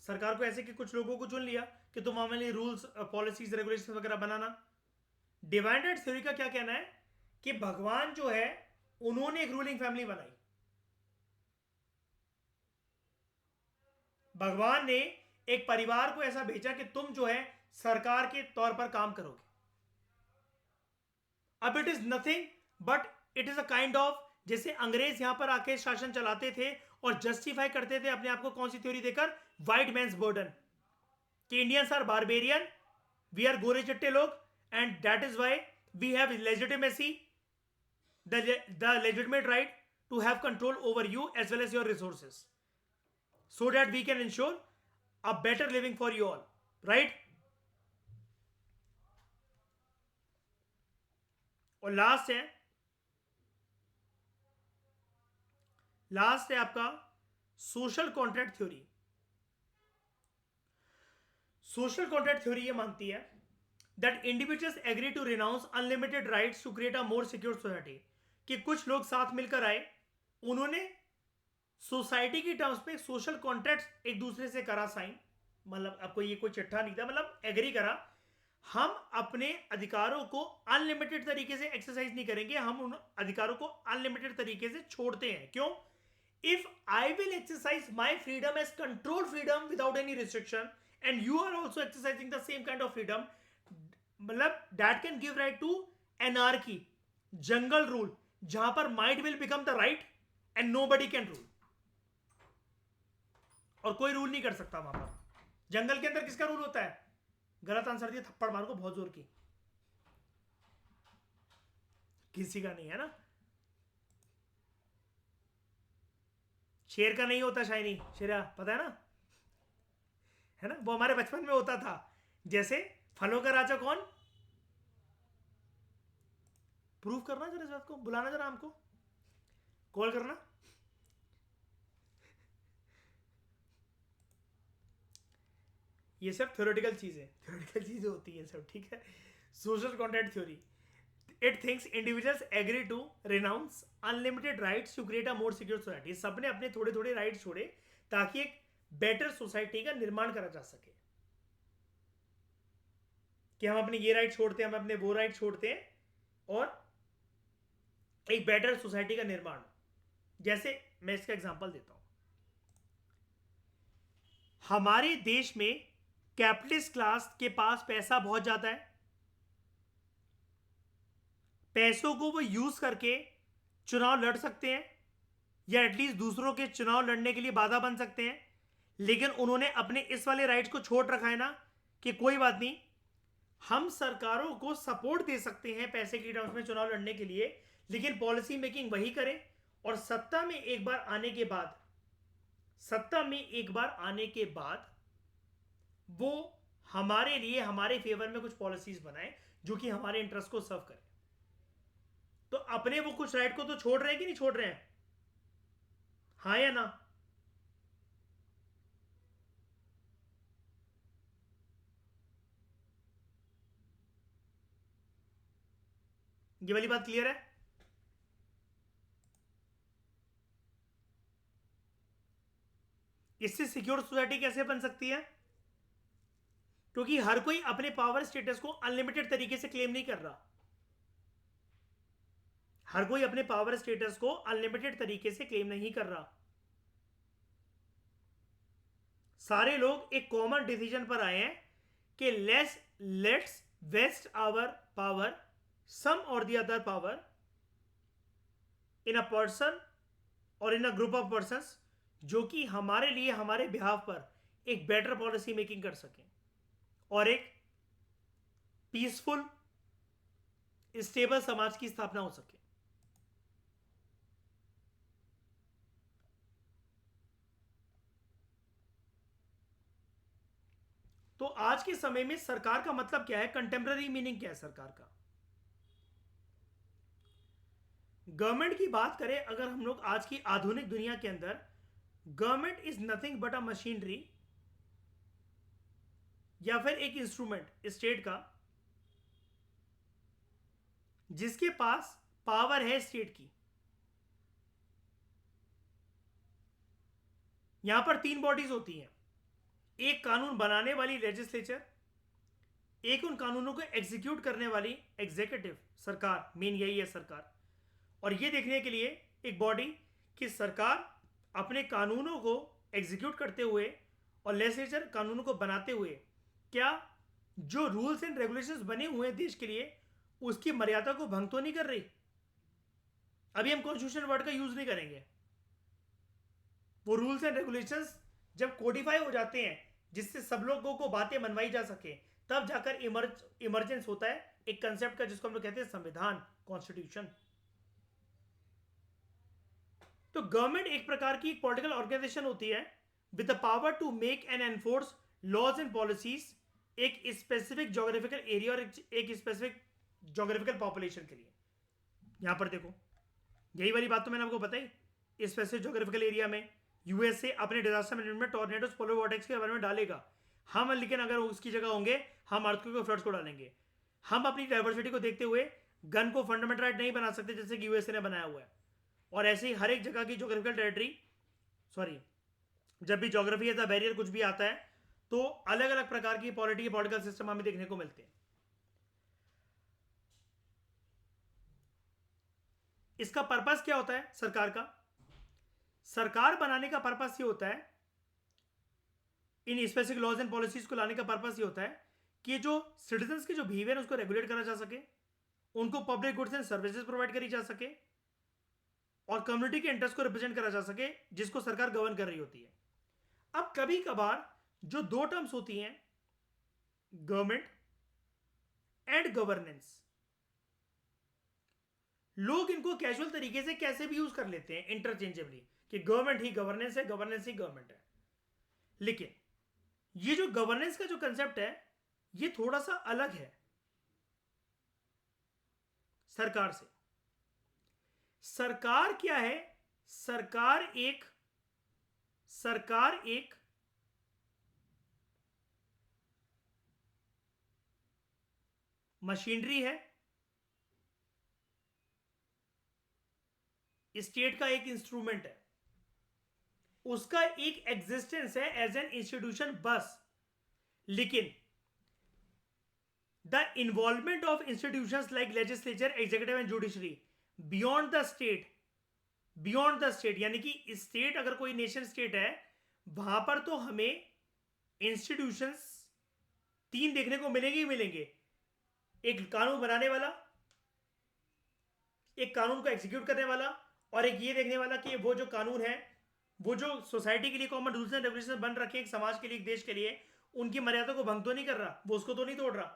सरकार को ऐसे कि कुछ लोगों को चुन लिया कि तुम हमारे लिए रूल्स, पॉलिसीज, रेगुलेशन वगैरह बनाना। डिवाइन राइट थ्योरी का क्या कहना है कि भगवान जो है उन्होंने एक रूलिंग फैमिली बनाई। भगवान ने एक परिवार को ऐसा भेजा कि तुम जो है सरकार के तौर पर काम करोगे। अब it is nothing but it is a kind of, जैसे अंग्रेज यहां पर आके शासन चलाते थे और जस्टिफाई करते थे अपने आप को कौन सी थ्योरी देकर? व्हाइट मैंस बर्डन, कि Indians are barbarian, we are गोरे चट्टे लोग, and that is why we have legitimacy, the legitimate right to have control over you as well as your resources, so that we can ensure a better living for you all, right? और last है आपका social contract theory. Social contract theory ये मानती है that individuals agree to renounce unlimited rights to create a more secure society. कि कुछ लोग साथ मिलकर आए, उन्होंने सोसाइटी की टर्म्स पे सोशल कॉन्ट्रैक्ट एक दूसरे से करा साइन, मतलब आपको ये कोई चिट्ठा नहीं था, मतलब एग्री करा, हम अपने अधिकारों को अनलिमिटेड तरीके से एक्सरसाइज नहीं करेंगे, हम उन अधिकारों को अनलिमिटेड तरीके से छोड़ते हैं। क्यों? If I will exercise my freedom as control freedom without any restriction, and you are also exercising the same kind of freedom, मतलब that can give right to anarchy, jungle rule, जहां पर might will become the right and nobody can rule. और कोई rule नहीं कर सकता वहां पर। जंगल के अंदर किसका रूल होता है? गलत आंसर दिया थप्पड़ मार को बहुत जोर की, किसी का नहीं है ना। शेर का नहीं होता शायनी, शेरा पता है ना, है ना, वो हमारे बचपन में होता था। जैसे फलों का राजा कौन? प्रूव करना जरा इस बात को, बुलाना जरा हमको, कॉल करना। ये सब थ्योरेटिकल चीजें होती है सब, ठीक है। Social contract theory, it thinks individuals agree to renounce unlimited rights to create a more secure society. सबने अपने थोड़े थोड़े राइट्स छोड़े ताकि एक बेटर सोसाइटी का निर्माण करा जा सके। कि हम अपने ये राइट छोड़ते हैं, हम अपने वो राइट छोड़ते हैं, और एक बेटर सोसाइटी का निर्माण। जैसे मैं इसका एग्जांपल देता हूं, हमारे देश में कैपिटलिस्ट क्लास के पास पैसा बहुत ज्यादा है, पैसों को वो यूज करके चुनाव लड़ सकते हैं, या एटलीस्ट दूसरों के चुनाव लड़ने के लिए बाधा बन सकते हैं। लेकिन उन्होंने अपने इस वाले राइट्स को छोड़ रखा है ना, कि कोई बात नहीं, हम सरकारों को सपोर्ट दे सकते हैं पैसे की टर्म्स में चुनाव लड़ने के लिए, लेकिन पॉलिसी मेकिंग वही करें, और सत्ता में एक बार आने के बाद वो हमारे लिए हमारे फेवर में कुछ पॉलिसीज बनाए जो कि हमारे इंटरेस्ट को सर्व करे। तो अपने वो कुछ राइट को तो छोड़ रहे हैं कि नहीं छोड़ रहे हैं? हाँ या ना? ये वाली बात क्लियर है? इससे सिक्योर सोसाइटी कैसे बन सकती है? क्योंकि हर कोई अपने पावर स्टेटस को अनलिमिटेड तरीके से क्लेम नहीं कर रहा। हर कोई अपने पावर स्टेटस को अनलिमिटेड तरीके से क्लेम नहीं कर रहा। सारे लोग एक कॉमन डिसीजन पर आए हैं कि लेट्स वेस्ट आवर पावर, सम और the other power, in a person और इन अ ग्रुप ऑफ पर्सन, जो कि हमारे लिए हमारे बिहाफ पर एक बेटर पॉलिसी मेकिंग कर सकें और एक पीसफुल स्टेबल समाज की स्थापना हो सके। तो आज के समय में सरकार का मतलब क्या है? कंटेम्पररी मीनिंग क्या है सरकार का? गवर्नमेंट की बात करें अगर हम लोग आज की आधुनिक दुनिया के अंदर, government is nothing but a machinery या फिर एक इंस्ट्रूमेंट स्टेट का जिसके पास पावर है स्टेट की। यहां पर तीन बॉडीज होती हैं, एक कानून बनाने वाली लेजिस्लेचर, एक उन कानूनों को एग्जीक्यूट करने वाली एग्जीक्यूटिव सरकार, मेन यही है सरकार, और ये देखने के लिए एक बॉडी कि सरकार अपने कानूनों को एग्जीक्यूट करते हुए और लेजिस्लेचर कानूनों को बनाते हुए क्या जो रूल्स एंड रेगुलेशंस बने हुए हैं देश के लिए उसकी मर्यादा को भंग तो नहीं कर रही। अभी हम कॉन्स्टिट्यूशन वर्ड का यूज नहीं करेंगे। वो रूल्स एंड रेगुलेशंस जब कोडिफाई हो जाते हैं जिससे सब लोगों को बातें मनवाई जा सके, तब जाकर इमरजेंस होता है एक कंसेप्ट का जिसको हम लोग कहते हैं संविधान, कॉन्स्टिट्यूशन। तो गवर्नमेंट एक प्रकार की एक पॉलिटिकल ऑर्गेनाइजेशन होती है with the power to make and enforce laws and policies एक स्पेसिफिक जोग्राफिकल एरिया और एक स्पेसिफिक जोग्राफिकल पॉपुलेशन के लिए। यहां पर देखो, यही वाली बात तो मैंने आपको बताई। स्पेसिफिक जोग्राफिकल एरिया में यूएसए अपने डिजास्टर मैनेजमेंट टॉर्नेडोस पोलर वॉर्टेक्स के बारे में डालेगा। हम लेकिन अगर उसकी जगह होंगे हम अर्थक्वेक फ्लड्स को डालेंगे। हम अपनी डाइवर्सिटी को देखते हुए गन को फंडामेंटल राइट नहीं बना सकते जैसे कि यूएसए ने बनाया हुआ है। और ऐसे ही हर एक जगह की जोग्राफिकल टेरिटरी, सॉरी, जब भी जोग्राफी एज अ बैरियर कुछ भी आता है तो अलग अलग प्रकार की पॉलिटिकल सिस्टम हमें देखने को मिलते हैं। इसका पर्पस क्या होता है सरकार का? सरकार बनाने का पर्पस ये होता है, इन स्पेसिफिक लॉज एंड पॉलिसीज को लाने का पर्पस ये होता है कि जो सिटीजन्स के जो बिहेवियर है उसको रेगुलेट करा जा सके, उनको public goods and services provide करी जा सके और कम्युनिटी के इंटरेस्ट को रिप्रेजेंट करा जा सके जिसको सरकार गवर्न कर रही होती है। अब कभी कभार जो दो टर्म्स होती हैं, गवर्नमेंट एंड गवर्नेंस, लोग इनको कैजुअल तरीके से कैसे भी यूज कर लेते हैं इंटरचेंजेबली कि गवर्नमेंट ही गवर्नेंस है, गवर्नेंस ही गवर्नमेंट है। लेकिन ये जो गवर्नेंस का जो कंसेप्ट है ये थोड़ा सा अलग है सरकार से। सरकार क्या है? सरकार एक मशीनरी है, स्टेट का एक इंस्ट्रूमेंट है, उसका एक एग्जिस्टेंस है एज एन इंस्टीट्यूशन बस। लेकिन the involvement of institutions like legislature, executive and judiciary beyond the state, यानी कि स्टेट अगर कोई नेशन स्टेट है वहां पर तो हमें इंस्टीट्यूशंस तीन देखने को मिलेंगे ही मिलेंगे। एक कानून बनाने वाला, एक कानून को एग्जीक्यूट करने वाला, और एक ये देखने वाला कि वो जो कानून है, वो जो सोसाइटी के लिए कॉमन रूल्स एंड रेगुलेशन बन रखे हैं, एक समाज के लिए, एक देश के लिए, उनकी मर्यादा को भंग तो नहीं कर रहा, वो उसको तो नहीं तोड़ रहा।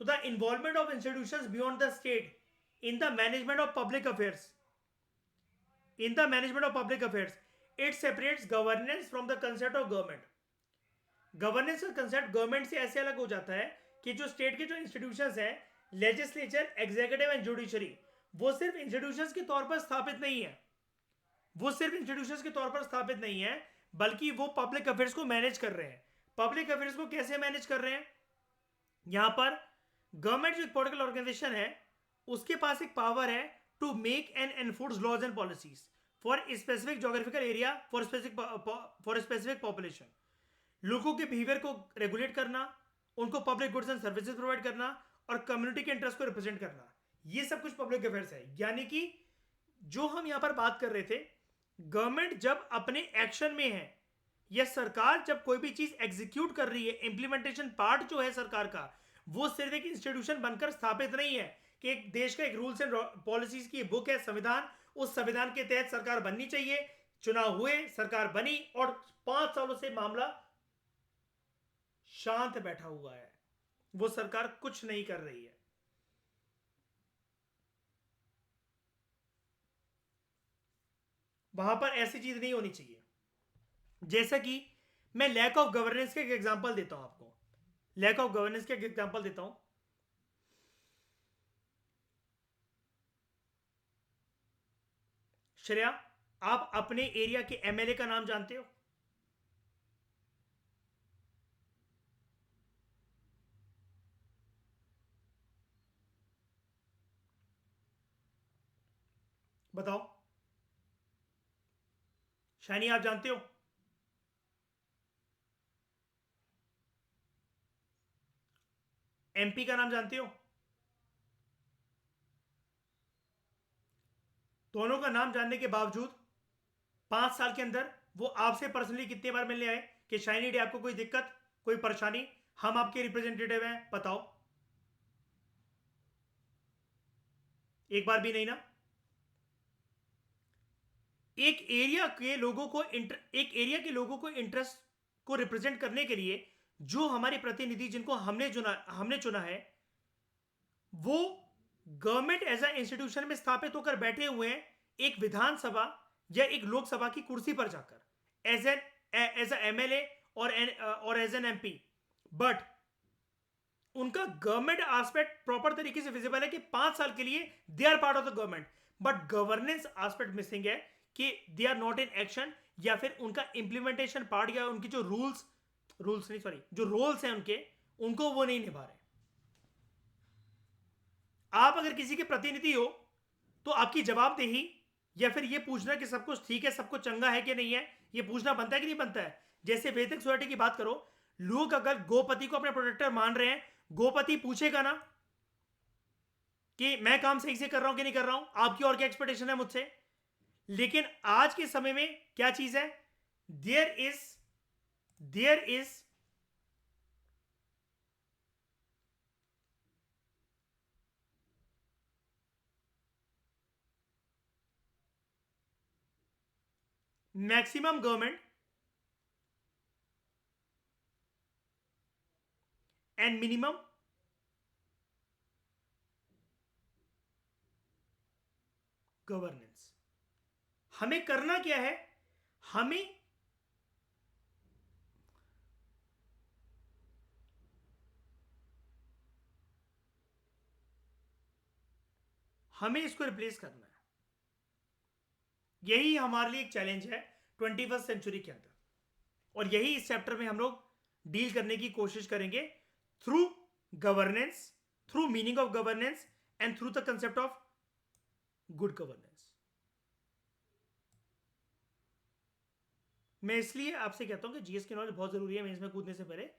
तो the involvement of institutions beyond the state in the management of public affairs, it separates governance from the concept of government. Governance का कंसेप्ट गवर्नमेंट से ऐसे अलग हो जाता है कि जो स्टेट के जो इंस्टीट्यूशंस हैं, लेजिस्लेचर, एग्जीक्यूटिव एंड जुडिशरी, वो सिर्फ इंस्टीट्यूशंस के तौर पर स्थापित नहीं है, वो सिर्फ इंस्टीट्यूशंस के तौर पर स्थापित नहीं है, बल्कि वो पब्लिक अफेयर्स को मैनेज कर रहे हैं। पब्लिक अफेयर्स को कैसे मैनेज कर रहे हैं? यहां पर गवर्नमेंट जो एक पॉलिटिकल ऑर्गेनाइजेशन है, उसके पास एक पावर है to make and enforce laws and policies for specific geographical area, for specific population. लोगों के बिहेवियर को रेगुलेट करना, उनको public goods and services provide करना और कम्युनिटी के इंटरेस्ट को रिप्रेजेंट करना, ये सब कुछ पब्लिक अफेयर्स है। यानी कि जो हम यहां पर बात कर रहे थे, गवर्नमेंट जब अपने एक्शन में है या सरकार जब कोई भी चीज एग्जीक्यूट कर रही है, इंप्लीमेंटेशन पार्ट जो है सरकार का, वो सिर्फ एक इंस्टीट्यूशन बनकर स्थापित नहीं है कि एक देश का एक रूल्स एंड पॉलिसीज की बुक है, संविधान, उस संविधान के तहत सरकार बननी चाहिए, चुनाव हुए, सरकार बनी और 5 सालों से मामला शांत बैठा हुआ है, वो सरकार कुछ नहीं कर रही है। वहां पर ऐसी चीज नहीं होनी चाहिए। जैसा कि मैं लैक ऑफ गवर्नेंस के एक एग्जांपल देता हूं आपको, लैक ऑफ गवर्नेंस के एक एग्जांपल देता हूं। श्रेया, आप अपने एरिया के एमएलए का नाम जानते हो? बताओ। शाइनी, आप जानते हो? एमपी का नाम जानते हो? दोनों का नाम जानने के बावजूद 5 साल के अंदर वो आपसे पर्सनली कितने बार मिलने आए कि शाइनी डे आपको कोई दिक्कत, कोई परेशानी, हम आपके रिप्रेजेंटेटिव हैं, बताओ? एक बार भी नहीं ना। एक एरिया के लोगों को इंटरेस्ट को रिप्रेजेंट करने के लिए जो हमारे प्रतिनिधि जिनको हमने चुना है, वो गवर्नमेंट एज अ इंस्टीट्यूशन में स्थापित होकर बैठे हुए हैं एक विधानसभा या एक लोकसभा की कुर्सी पर जाकर, एज अ एमएलए और एज एन एमपी। बट उनका गवर्नमेंट एस्पेक्ट प्रॉपर तरीके से विजिबल है कि 5 साल के लिए they are part of the government, but governance aspect missing है कि they are not in action, या फिर उनका इंप्लीमेंटेशन पार्ट या उनकी जो रूल्स नहीं, सॉरी, जो रोल्स हैं उनके, उनको वो नहीं निभा रहे। आप अगर किसी के प्रतिनिधि हो तो आपकी जवाबदेही या फिर ये पूछना कि सब कुछ ठीक है, सब कुछ चंगा है कि नहीं है, ये पूछना बनता है कि नहीं बनता है। जैसे वैदिक सोसाइटी की बात करो, लोग अगर गोपति को अपने प्रोटेक्टर मान रहे हैं, गोपति पूछेगा ना कि मैं काम सही से कर रहा हूं कि नहीं कर रहा हूं, आपकी और क्या एक्सपेक्टेशन है मुझसे। लेकिन आज के समय में क्या चीज है? There is maximum government and minimum governance. हमें करना क्या है? हमें हमें इसको रिप्लेस करना है। यही हमारे लिए एक चैलेंज है 21st सेंचुरी के अंदर, और यही इस चैप्टर में हम लोग डील करने की कोशिश करेंगे through governance, through meaning of governance and through the concept of good governance. मैं इसलिए आपसे कहता हूं कि जीएस की नॉलेज बहुत जरूरी है। मैं इसमें कूदने से पहले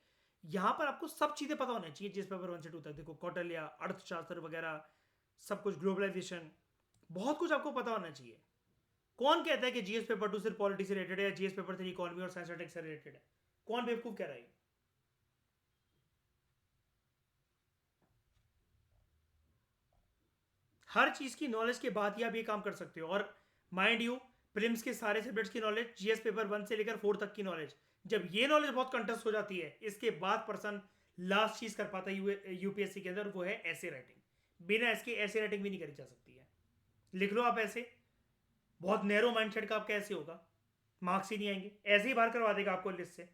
यहां पर आपको सब चीजें पता होना चाहिए। जीएस पेपर 1 से 2 तक देखो, कौटिल्य, अर्थशास्त्र वगैरह सब कुछ, ग्लोबलाइजेशन, बहुत कुछ आपको पता होना चाहिए। कौन कहता है कि जीएस पेपर 2 सिर्फ पॉलिटिक्स से रिलेटेड है या जीएस पेपर 3 इकोनॉमी और साइंस से रिलेटेड है? कौन बेवकूफ कह रहा है? हर चीज की नॉलेज के बाद ही आप ये काम कर सकते हो। और माइंड यू, प्रिलिम्स के सारे सब्जेक्ट्स की नॉलेज, जीएस पेपर 1 से लेकर 4 तक की नॉलेज, जब ये नॉलेज बहुत कंटेस्ट हो जाती है, इसके बाद पर्सन लास्ट चीज कर पाता है यूपीएससी के अंदर, वो है ऐसे राइटिंग। बिना इसके ऐसे राइटिंग भी नहीं करी जा सकती है। लिख लो आप ऐसे, बहुत नैरो माइंडसेट का आपका ऐसे होगा, मार्क्स ही नहीं आएंगे, ऐसे ही बाहर करवा देगा आपको लिस्ट से।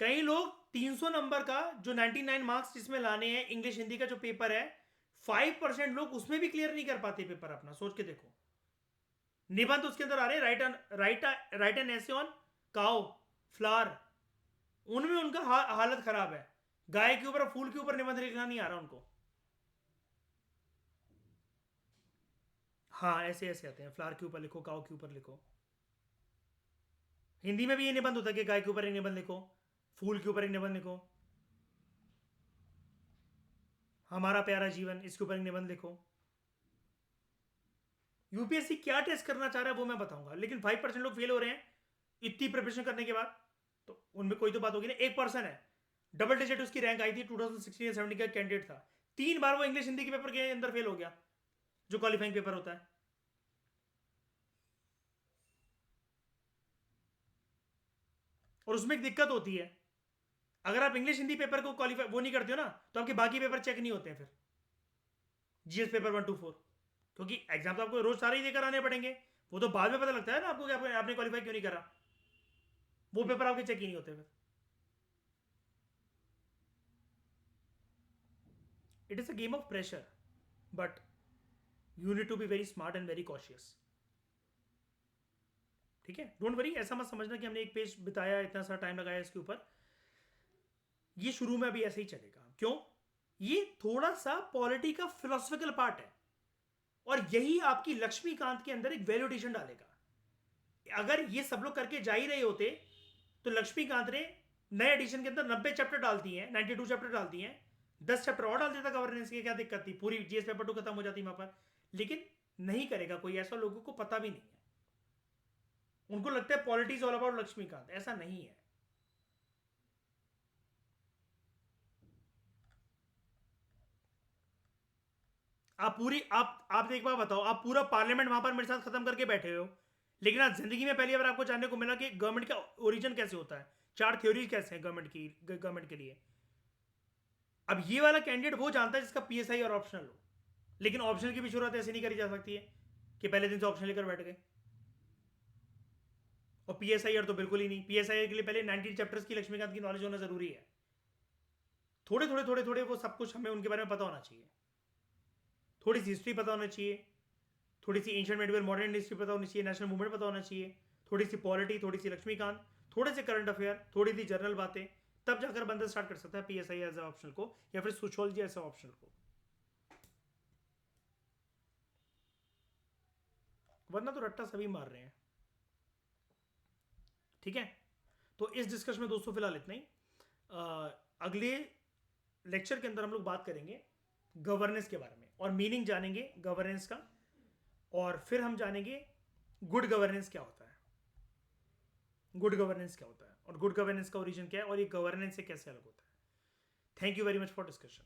कई लोग 300 नंबर का जो 99 मार्क्स जिसमें लाने हैं इंग्लिश हिंदी का जो पेपर है, 5% लोग उसमें भी क्लियर नहीं कर पाते पेपर अपना। सोच के देखो, निबंध उसके अंदर आ रहे हैं, राइट एन ऐसे ऑन काओ फ्लावर, उनमें उनका हालत खराब है। गाय के ऊपर फूल के ऊपर निबंध लिखना नहीं आ रहा उनको। हाँ, ऐसे ऐसे आते हैं, फ्लावर के ऊपर लिखो, काओ के ऊपर लिखो। हिंदी में भी ये निबंध होता है कि गाय के ऊपर एक निबंध लिखो, फूल के ऊपर एक निबंध लिखो, हमारा प्यारा जीवन इसके ऊपर एक निबंध लिखो। यूपीएससी क्या टेस्ट करना चाह रहा है वो मैं बताऊंगा, लेकिन 5% लोग फेल हो रहे हैं इतनी प्रिपरेशन करने के बाद, तो उनमें कोई तो बात होगी ना। एक पर्सन है, डबल डिजिट उसकी रैंक आई थी, 2016 या 17 का कैंडिडेट था, 3 बार वो इंग्लिश हिंदी के पेपर के अंदर फेल हो गया, जो क्वालिफाइंग पेपर होता है। और उसमें एक दिक्कत होती है, अगर आप इंग्लिश हिंदी पेपर को क्वालिफाई वो नहीं करते हो ना, तो आपके बाकी पेपर चेक नहीं होते हैं फिर, जीएस पेपर 1 to 4, क्योंकि एग्जाम तो आपको रोज सारे ही देकर आने पड़ेंगे। वो तो बाद में पता लगता है ना आपको कि आपने क्वालिफाई क्यों नहीं करा, वो पेपर आपके चेक ही नहीं होते फिर। It is a game of pressure, but you need to be very smart and very cautious. ठीक है, डोंट वरी, ऐसा मत समझना कि हमने एक पेज बिताया, इतना सारा टाइम लगाया इसके ऊपर। ये शुरू में अभी ऐसे ही चलेगा। क्यों? ये थोड़ा सा पॉलिटी का फिलोसफिकल पार्ट है, और यही आपकी लक्ष्मीकांत के अंदर एक वैल्यू एडिशन डालेगा। अगर ये सब लोग करके जा ही रहे होते, तो लक्ष्मीकांत ने नए एडिशन के अंदर 90 चैप्टर डालती हैं, 92 चैप्टर डालती हैं, 10 चैप्टर और डाल देता गवर्नेंस की, क्या दिक्कत थी, पूरी जीएस पेपर 2 खत्म हो जाती वहां पर। लेकिन नहीं करेगा कोई, ऐसा लोगों को पता भी नहीं है। उनको लगता है पॉलिटिक्स ऑल अबाउट लक्ष्मीकांत, ऐसा नहीं है। आप एक बार बताओ, आप पूरा पार्लियामेंट वहां पर मेरे साथ खत्म करके बैठे हो, लेकिन आज जिंदगी में पहली बार आपको जानने को मिला कि गवर्नमेंट का ओरिजिन कैसे होता है, 4 थ्योरी कैसे हैं गवर्नमेंट के लिए। अब ये वाला कैंडिडेट वो जानता है जिसका पीएसआई और ऑप्शनल हो, लेकिन ऑप्शनल की भी शुरुआत ऐसे नहीं करी जा सकती है कि पहले दिन से ऑप्शन लेकर बैठ गए। और पीएसआईआर तो बिल्कुल ही नहीं, पीएसआईआर के लिए पहले 19 चैप्टर्स की लक्ष्मीकांत की नॉलेज होना जरूरी है। थोड़े थोड़े थोड़े थोड़े वो सब कुछ हमें उनके बारे में पता होना चाहिए, थोड़ी सी हिस्ट्री पता होना चाहिए, थोड़ी सी एंशिएंट मेडिवल मॉडर्न हिस्ट्री पता होनी चाहिए, नेशनल मूवमेंट पता होना चाहिए, थोड़ी सी पॉलिटी, थोड़ी सी लक्ष्मीकांत, थोड़े से करंट अफेयर, थोड़ी सी जनरल बातें, तब जाकर बंदा स्टार्ट कर सकता है पीएसआई एज ऑप्शनल को, या फिर सोशियोलॉजी एज ऑप्शनल को। वरना तो रट्टा सभी मार रहे हैं। ठीक है, तो इस डिस्कशन में दोस्तों फिलहाल इतना ही। अगले लेक्चर के अंदर हम लोग बात करेंगे गवर्नेंस के बारे में, और मीनिंग जानेंगे गवर्नेंस का, और फिर हम जानेंगे गुड गवर्नेंस क्या होता है, गुड गवर्नेंस क्या होता है, और गुड गवर्नेंस का ओरिजिन क्या है, और ये गवर्नेंस से कैसे अलग होता है। Thank you very much for discussion.